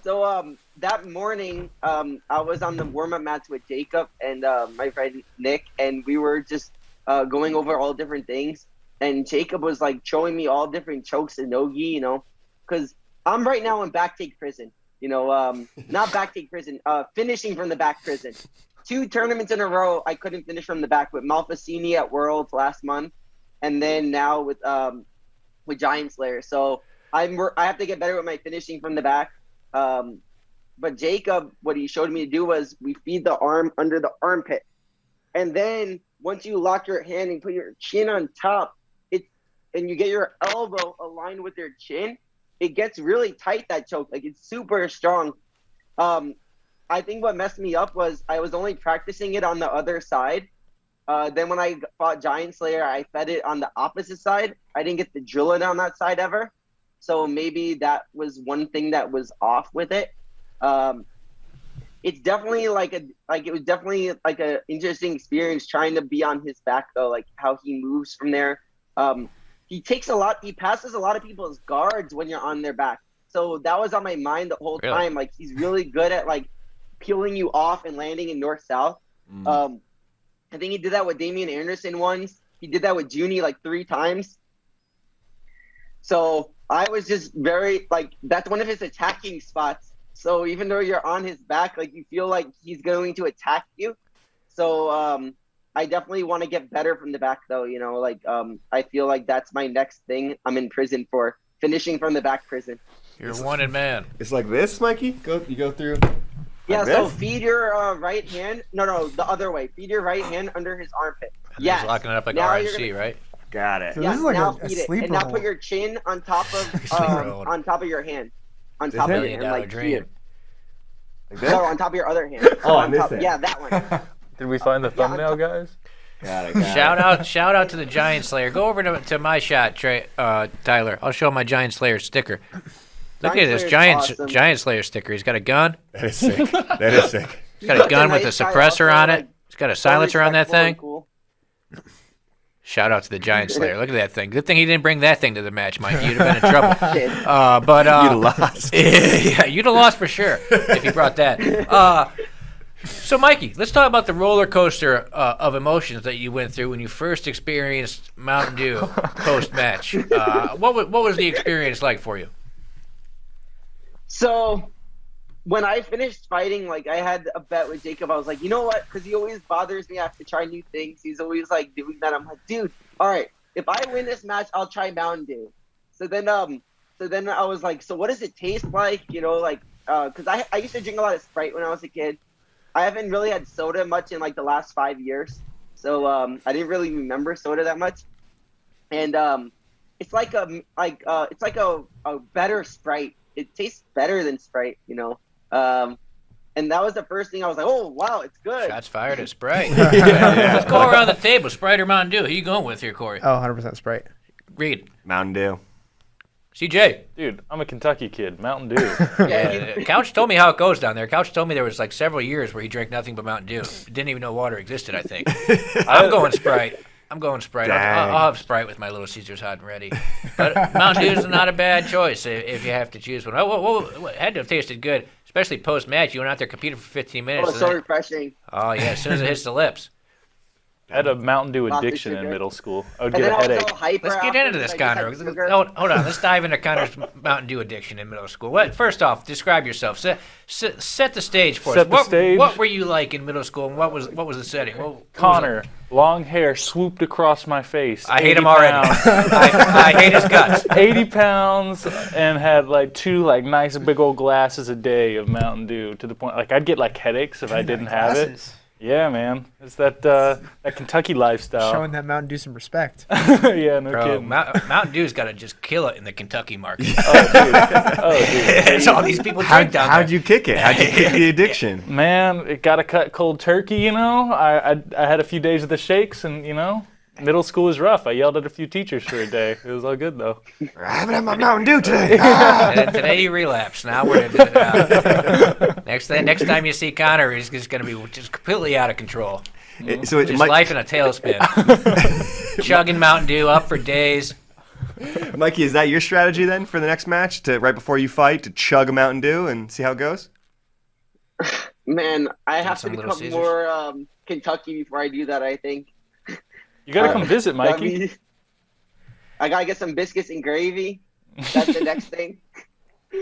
So that morning, I was on the warm-up mats with Jacob and my friend Nick, and we were just going over all different things. And Jacob was like showing me all different chokes and Nogi, because I'm right now in back take prison. Not back take prison, finishing from the back prison. 2 tournaments in a row, I couldn't finish from the back with Malfacini at Worlds last month, and then now with Giant Slayer. So I have to get better with my finishing from the back. But Jacob, what he showed me to do was we feed the arm under the armpit, and then once you lock your hand and put your chin on top, and you get your elbow aligned with your chin, it gets really tight, that choke. Like it's super strong. I think what messed me up was I was only practicing it on the other side. Then when I fought Giant Slayer, I fed it on the opposite side. I didn't get to drill it on that side ever. So maybe that was one thing that was off with it. It's definitely it was definitely like a interesting experience trying to be on his back though, like how he moves from there. He passes a lot of people's guards when you're on their back. So that was on my mind the whole time. Like he's really good at like peeling you off and landing in north-south. I think he did that with Damian Anderson once. He did that with Junie like 3 times. So I was just very like, that's one of his attacking spots. So even though you're on his back, like you feel like he's going to attack you. So I definitely want to get better from the back though. I feel like that's my next thing I'm in prison for, finishing from the back prison. You're a wanted man. It's like this, Mikey. You go through. Yeah, Like so this? feed your right hand. No, the other way. Feed your right hand under his armpit. And Yes. he's locking it up like Now RNC, right? Got it. So Yeah, this is like now a feed it, sleeper and now hold. put your chin on top of Sleeper hold. on top of your hand, on This top of hand? your hand, $1 million like dream. here. Like this? No, on top of your other hand. Oh, on on this top. hand. Yeah, that one. Did we find the thumbnail, guys? Got it. Shout out to the Giant Slayer. Go over to my shot, Tyler. I'll show my Giant Slayer sticker. Look Giant at this Slayer's awesome. Giant Slayer sticker. He's got a gun. That is sick. That is sick. He's got a Such gun a with a nice guy suppressor also, on it. like, He's got a so silencer on that respectful thing. and cool. Shout out to the Giant Slayer. Look at that thing. Good thing he didn't bring that thing to the match, Mike. You'd have been in trouble. Kid. You'd have lost. Yeah, you'd have lost for sure if you brought that. So, Mikey, let's talk about the roller coaster of emotions that you went through when you first experienced Mountain Dew post-match. What was the experience like for you? So when I finished fighting, like I had a bet with Jacob. I was like, you know what? Because he always bothers me. I have to try new things. He's always like doing that. I'm like, dude, all right. If I win this match, I'll try Mountain Dew. So then I was like, so what does it taste like? Because I used to drink a lot of Sprite when I was a kid. I haven't really had soda much in like the last 5 years, so I didn't really remember soda that much. And it's like a better Sprite. It tastes better than Sprite, you know. And that was the first thing I was like, oh wow, it's good. Shots fired at Sprite. Let's go around the table. Sprite or Mountain Dew? Who you going with here, Corey? Oh, 100% Sprite. Reed. Mountain Dew. CJ. Dude, I'm a Kentucky kid. Mountain Dew. Yeah, Couch told me how it goes down there. Couch told me there was like several years where he drank nothing but Mountain Dew. Didn't even know water existed, I think. I'm going Sprite. I'll have Sprite with my Little Caesars hot and ready. But Mountain Dew is not a bad choice if you have to choose one. It had to have tasted good, especially post-match. You went out there competing for 15 minutes. Oh, so refreshing. Oh, yeah, as soon as it hits the lips. I had a Mountain Dew addiction in middle school. I would get a headache. Let's get into this, Connor. Hold on. Let's dive into Connor's Mountain Dew addiction in middle school. First off, describe yourself. Set the stage for us. Set the stage. What were you like in middle school, and what was the setting? Connor, long hair swooped across my face. I hate him already. I hate his guts. 80 pounds and had like two like nice big old glasses a day of Mountain Dew to the point like I'd get like headaches if I didn't have it. Yeah, man. It's that Kentucky lifestyle. Showing that Mountain Dew some respect. Yeah, no Bro, kidding. Mountain Dew's got to just kill it in the Kentucky market. Oh, dude. That's all these people drink down there. How'd you kick it? How'd you kick the addiction? Man, it got to cut cold turkey, you know. I had a few days of the shakes, and, you know, middle school was rough. I yelled at a few teachers for a day. It was all good, though. I haven't had my Mountain Dew today. And today you relapse. Now we're into it. Next time you see Connor, he's just going to be just completely out of control. So Just life in a tailspin. Chugging Mountain Dew up for days. Mikey, is that your strategy then for the next match? To right before you fight, to chug a Mountain Dew and see how it goes? Man, I have to some Little become Caesars? more Kentucky before I do that, I think. You got to come visit, Mikey. I got to get some biscuits and gravy. That's the next thing.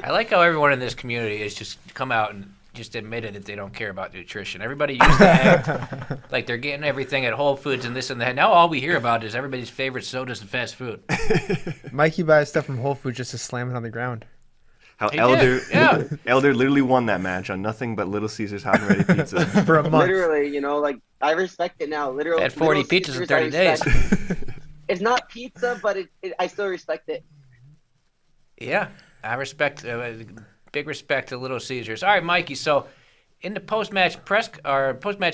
I like how everyone in this community has just come out and just admitted that they don't care about nutrition. Everybody used to act like they're getting everything at Whole Foods and this and that. Now all we hear about is everybody's favorite sodas and fast food. Mikey buys stuff from Whole Foods just to slam it on the ground. How He Elder did, yeah. Elder literally won that match on nothing but Little Caesars hot and ready pizza. For a month. Literally, you know, like, I respect it now. Literally. Had 40 Little pizzas in Caesars, I 30 days. respect. It's not pizza, but I still respect it. Yeah, I respect, big respect to Little Caesars. All right, Mikey, so in the post-match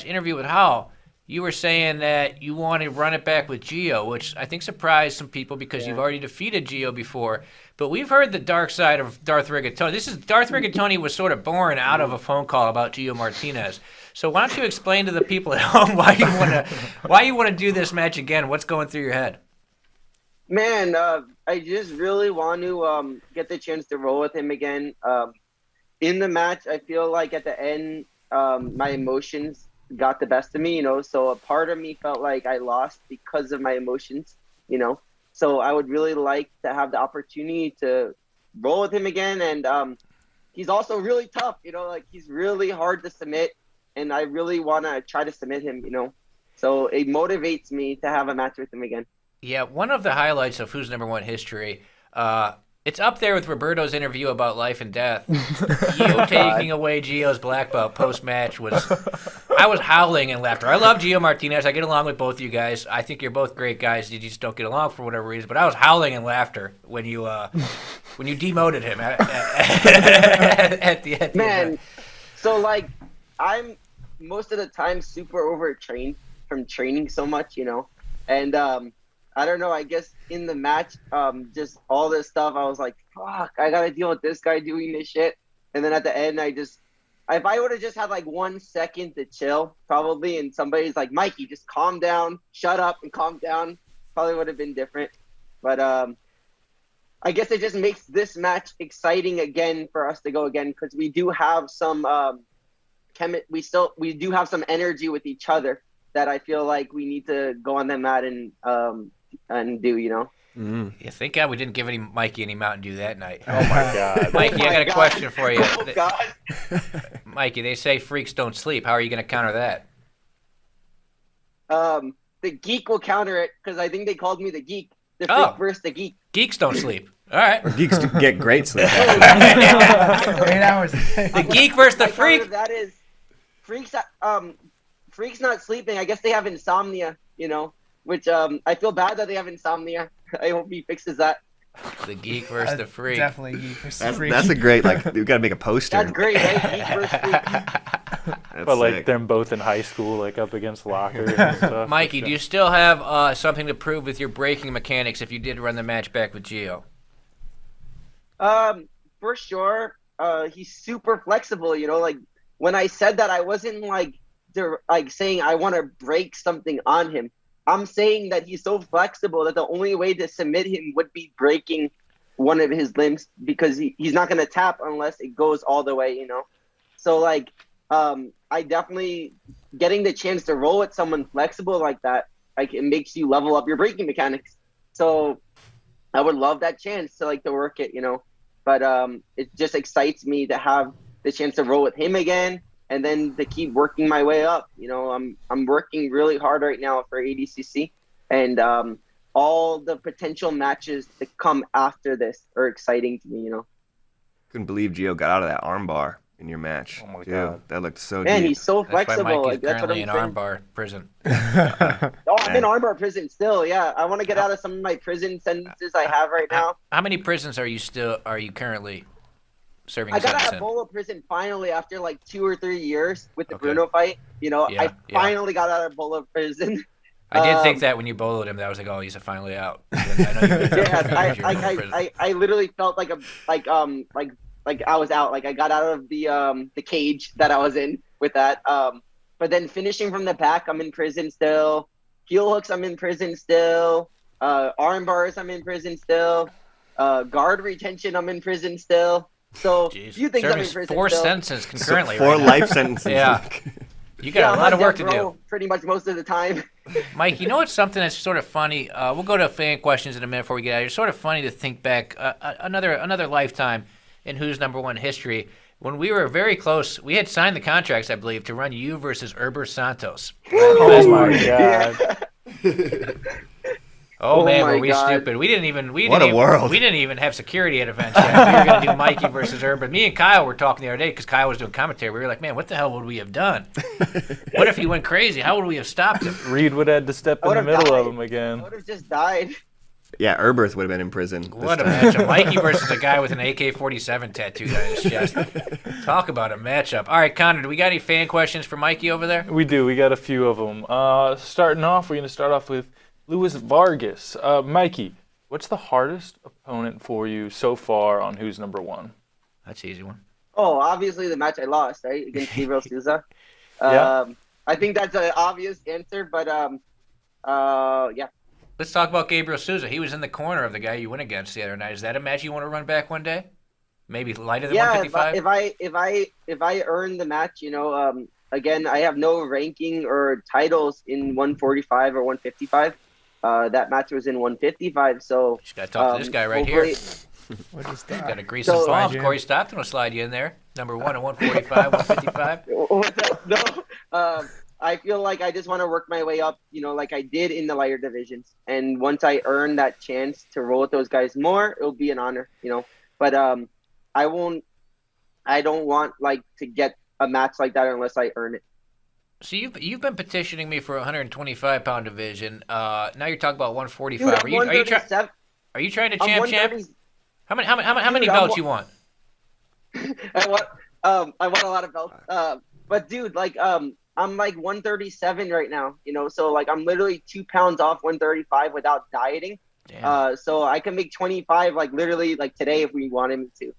interview with Howell, you were saying that you want to run it back with Gio, which I think surprised some people because you've already defeated Gio before. But we've heard the dark side of Darth Rigatoni. Darth Rigatoni was sort of born out of a phone call about Gio Martinez. So why don't you explain to the people at home why you want to do this match again? What's going through your head? Man, I just really want to get the chance to roll with him again. In the match, I feel like at the end, my emotions got the best of me, you know, so a part of me felt like I lost because of my emotions, you know, so I would really like to have the opportunity to roll with him again. And he's also really tough, you know, like he's really hard to submit, and I really want to try to submit him, you know, so it motivates me to have a match with him again. Yeah, one of the highlights of Who's Number One history, it's up there with Roberto's interview about life and death. You taking away Gio's black belt post-match I was howling in laughter. I love Gio Martinez. I get along with both of you guys. I think you're both great guys. You just don't get along for whatever reason. But I was howling in laughter when you demoted him at the end. Man, so like I'm most of the time super overtrained from training so much, you know, and I don't know, I guess in the match, just all this stuff, I was like, fuck, I got to deal with this guy doing this shit. And then at the end, if I would have just had like 1 second to chill, probably, and somebody's like, Mikey, just calm down, shut up and calm down, probably would have been different. But I guess it just makes this match exciting again for us to go again, because we do have some we do have some energy with each other that I feel like we need to go on that mat and do, you know. Yeah, thank God we didn't give Mikey any Mountain Dew that night. Oh, my God. Mikey, I got a question for you. Oh, God. Mikey, they say freaks don't sleep. How are you going to counter that? The geek will counter it, because I think they called me the geek. The freak versus the geek. Geeks don't sleep. All right. Geeks get great sleep. 8 hours. The geek versus the My counter freak. to that is Freak's not sleeping. I guess they have insomnia, which I feel bad that they have insomnia. I hope he fixes that. The geek versus the freak. Definitely geek versus freak. That's a great, we got to make a poster. That's great, right? Geek versus freak. But like sick. them both in high school, like up against lockers and stuff. Mikey, do you still have something to prove with your braking mechanics if you did run the match back with Gio? For sure. He's super flexible, like when I said that, I wasn't like saying I want to break something on him. I'm saying that he's so flexible that the only way to submit him would be breaking one of his limbs, because he's not going to tap unless it goes all the way, So I definitely, getting the chance to roll with someone flexible like that, it makes you level up your braking mechanics. So I would love that chance to work it, But it just excites me to have the chance to roll with him again, and then to keep working my way up. I'm working really hard right now for ADCC, and all the potential matches to come after this are exciting to me. Couldn't believe Gio got out of that armbar in your match. Oh my Dude, God. that looked so Man, deep. he's so That's why flexible. Mikey's That's what currently I'm in saying. armbar prison. Oh, I'm in armbar prison still. Yeah, I want to get out of some of my prison sentences I have right now. How many prisons are you currently serving? I got sentence out in? of Bolo prison finally after 2 or 3 years with the Okay. Bruno fight. I Yeah. finally got out of Bolo prison. I did think that when you boloed him, that was like, oh, he's finally out. I know you've been Yeah, prison. I literally felt like I was out. I got out of the cage that I was in with that. But then finishing from the back, I'm in prison still. Heel hooks, I'm in prison still. Arm bars, I'm in prison still. Guard retention, I'm in prison still. So Jeez. few things I'm in Serving prison 4 still. sentences concurrently. Four right now. life sentences. Yeah. You got a lot I'm of on work to death do. row pretty much most of the time. Mike, you know what's something that's sort of funny? We'll go to fan questions in a minute before we get out of here. It's sort of funny to think back another lifetime in Who's Number One history. When we were very close, we had signed the contracts, I believe, to run you versus Herber Santos. Oh my God. Oh man, my were we God. stupid? We didn't What a world. We didn't even have security at events yet. We were going to do Mikey versus Herber. Me and Kyle were talking the other day because Kyle was doing commentary. We were like, man, what the hell would we have done? What if he went crazy? How would we have stopped him? Reed would have had to step I in the would've middle of died. him I again. would have just died. Yeah, Erberth would have been in prison. this What a time. matchup. Mikey versus a guy with an AK-47 tattooed on his chest. Talk about a matchup. All right, Connor, do we got any fan questions for Mikey over there? We do. We got a few of them. Starting off, we're going to start off with Luis Vargas. Mikey, what's the hardest opponent for you so far on Who's Number One? That's an easy one. Oh, obviously the match I lost, right? Against Gabriel Souza. Yeah. I think that's an obvious answer, but yeah. Let's talk about Gabriel Souza. He was in the corner of the guy you went against the other night. Is that a match you want to run back one day? Maybe lighter than Yeah, 155? if I earn the match, again, I have no ranking or titles in 145 or 155. That match was in 155, so Just got to talk to this guy right here. hopefully- What is Got that? to grease So- his palms. Slide you Corey Stockton will slide you in there. Number 1 at 145, 155. No, I feel like I just want to work my way up, like I did in the lighter divisions. And once I earn that chance to roll with those guys more, it'll be an honor, But I don't want to get a match like that unless I earn it. So you've been petitioning me for a 125-pound division. Now you're talking about 145. Dude, I'm Are you trying to I'm champ? 130 How many Dude, I'm belts wa- you want? I want a lot of belts. But dude, I'm 137 right now, so I'm literally 2 pounds off 135 without dieting. Damn. So I can make 25 literally today if we wanted me to.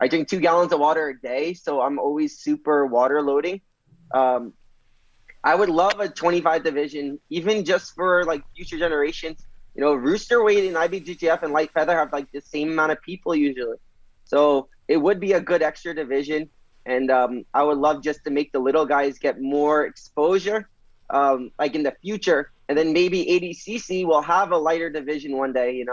I drink 2 gallons of water a day, so I'm always super water loading. I would love a 25 division, even just for future generations. Rooster weight and IBJJF and light feather have the same amount of people usually. So it would be a good extra division. And I would love just to make the little guys get more exposure, in the future. And then maybe ADCC will have a lighter division one day,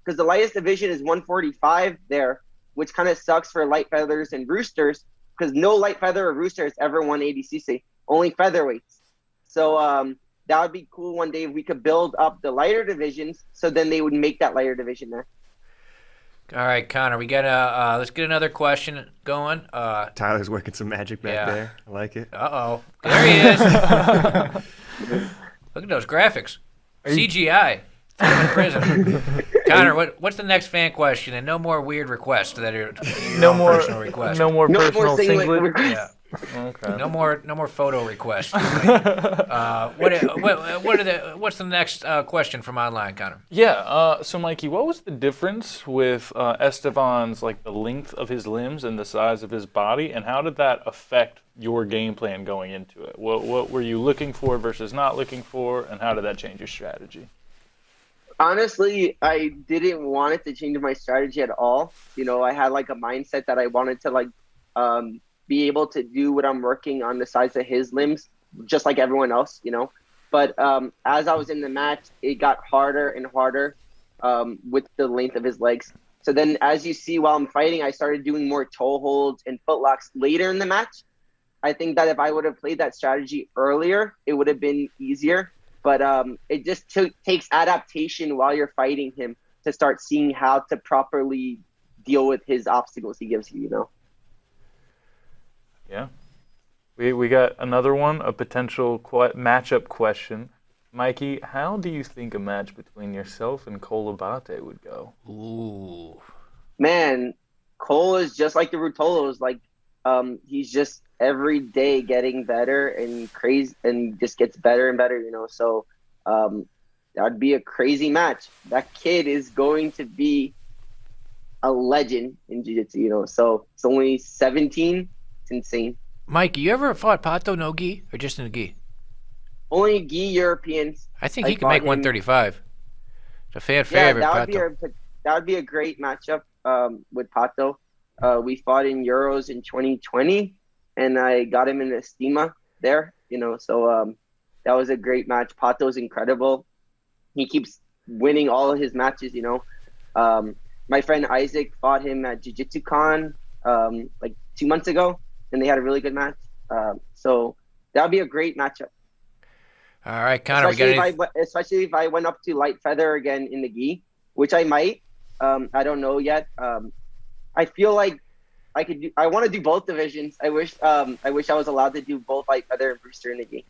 because the lightest division is 145 there, which kind of sucks for light feathers and roosters, because no light feather or rooster has ever won ADCC, only featherweights. So that would be cool one day if we could build up the lighter divisions, so then they would make that lighter division there. All right, Connor, we got let's get another question going. Tyler's working some magic back Yeah. there. I like it. Uh-oh. There he is. Look at those graphics. CGI. Throw him in prison. Connor, what's the next fan question? And no more weird requests that are No more personal requests. No more No personal more singlet singlet. requests. Yeah. Okay. No more photo requests. What's the next question from online, Connor? Yeah. So, Mikey, what was the difference with Esteban's, like, the length of his limbs and the size of his body, and how did that affect your game plan going into it? What were you looking for versus not looking for, and how did that change your strategy? Honestly, I didn't want it to change my strategy at all. You know, I had like a mindset that I wanted to like be able to do what I'm working on the size of his limbs, just like everyone else, you know. But as I was in the match, it got harder and harder with the length of his legs. So then as you see while I'm fighting, I started doing more toe holds and footlocks later in the match. I think that if I would have played that strategy earlier, it would have been easier. But it just takes adaptation while you're fighting him to start seeing how to properly deal with his obstacles he gives you, you know? Yeah. We got another one, a potential matchup question. Mikey, how do you think a match between yourself and Cole Abate would go? Ooh. Man, Cole is just like the Rutolos. Like, he's just every day getting better and crazy, and just gets better and better, you know. So that'd be a crazy match. That kid is going to be a legend in jiu-jitsu, you know. So it's only 17. It's insane. Mike, you ever fought Pato Nogi or just in the gi? Only gi Europeans. I think he I can make fought him. 135. It's a fan Yeah, favorite, that would be a great matchup with Pato. We fought in Euros in 2020, and I got him in Estima there, you know. So that was a great match. Pato's incredible. He keeps winning all of his matches, you know. My friend Isaac fought him at Jiu-Jitsu Con like 2 months ago, and they had a really good match. So that would be a great matchup. All right, Connor, Especially if I went up to light feather again in the gi, which I might. I don't know yet. I feel like I could. I want to do both divisions. I wish I was allowed to do both light feather and Brewster in the gi.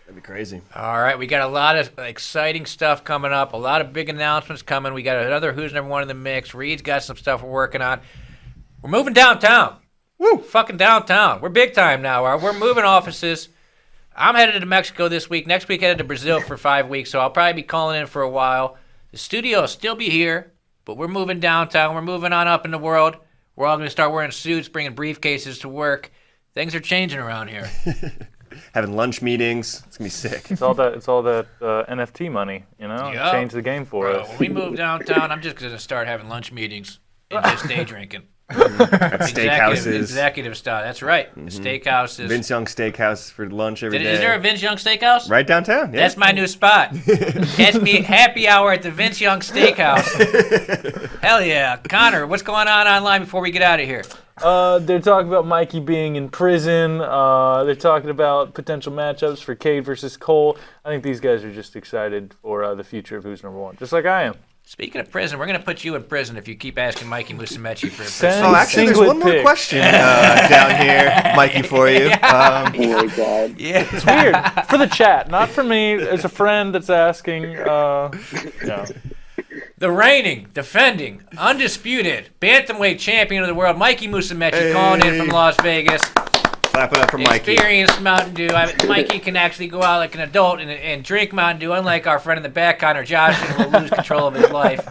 That'd be crazy. All right, we got a lot of exciting stuff coming up, a lot of big announcements coming. We got another Who's Number One in the mix. Reed's got some stuff we're working on. We're moving downtown. Woo! Fucking downtown. We're big time now. We're moving offices. I'm headed to Mexico this week. Next week, headed to Brazil for 5 weeks, so I'll probably be calling in for a while. The studio will still be here, but we're moving downtown. We're moving on up in the world. We're all going to start wearing suits, bringing briefcases to work. Things are changing around here. Having lunch meetings. It's going to be sick. It's all that NFT money, you know? Yeah. Change the game for Bro, us. when we move downtown, I'm just going to start having lunch meetings and just day drinking. At steakhouses. Executive style. That's right. Steakhouses. Vince Young Steakhouse for lunch every day. Is there a Vince Young Steakhouse? Right downtown, yeah. That's my new spot. Catch me happy hour at the Vince Young Steakhouse. Hell yeah. Connor, what's going on online before we get out of here? They're talking about Mikey being in prison. They're talking about potential matchups for Cade versus Cole. I think these guys are just excited for the future of Who's Number One, just like I am. Speaking of prison, we're going to put you in prison if you keep asking Mikey Musumeci for a Send- prison. Oh, actually, there's Singlet one more pick. question down here, Mikey, for you. Oh my god. Yeah. It's weird. For the chat, not for me. As a friend that's asking. No. The reigning, defending, undisputed bantamweight champion of the world, Mikey Musumeci, calling in from Las Vegas. Clap it up for Mikey. Experienced Mountain Dew. Mikey can actually go out like an adult and drink Mountain Dew, unlike our friend in the back, Connor Josh, who will lose control of his life.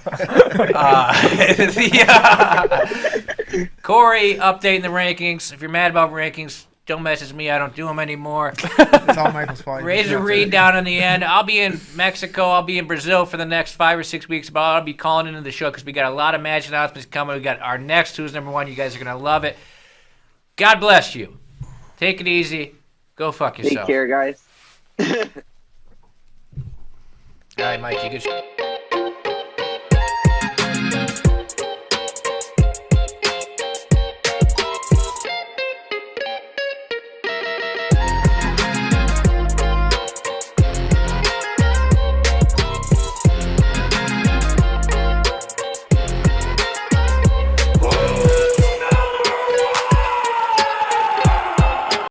Corey, updating the rankings. If you're mad about rankings, don't message me. I don't do them anymore. It's all Michael's fault. Razor Reed down on the end. I'll be in Mexico. I'll be in Brazil for the next 5 or 6 weeks, but I'll be calling into the show because we got a lot of match announcements coming. We got our next Who's Number One. You guys are going to love it. God bless you. Take it easy. Go fuck yourself. Take care, guys. All right, Mikey. Good shit.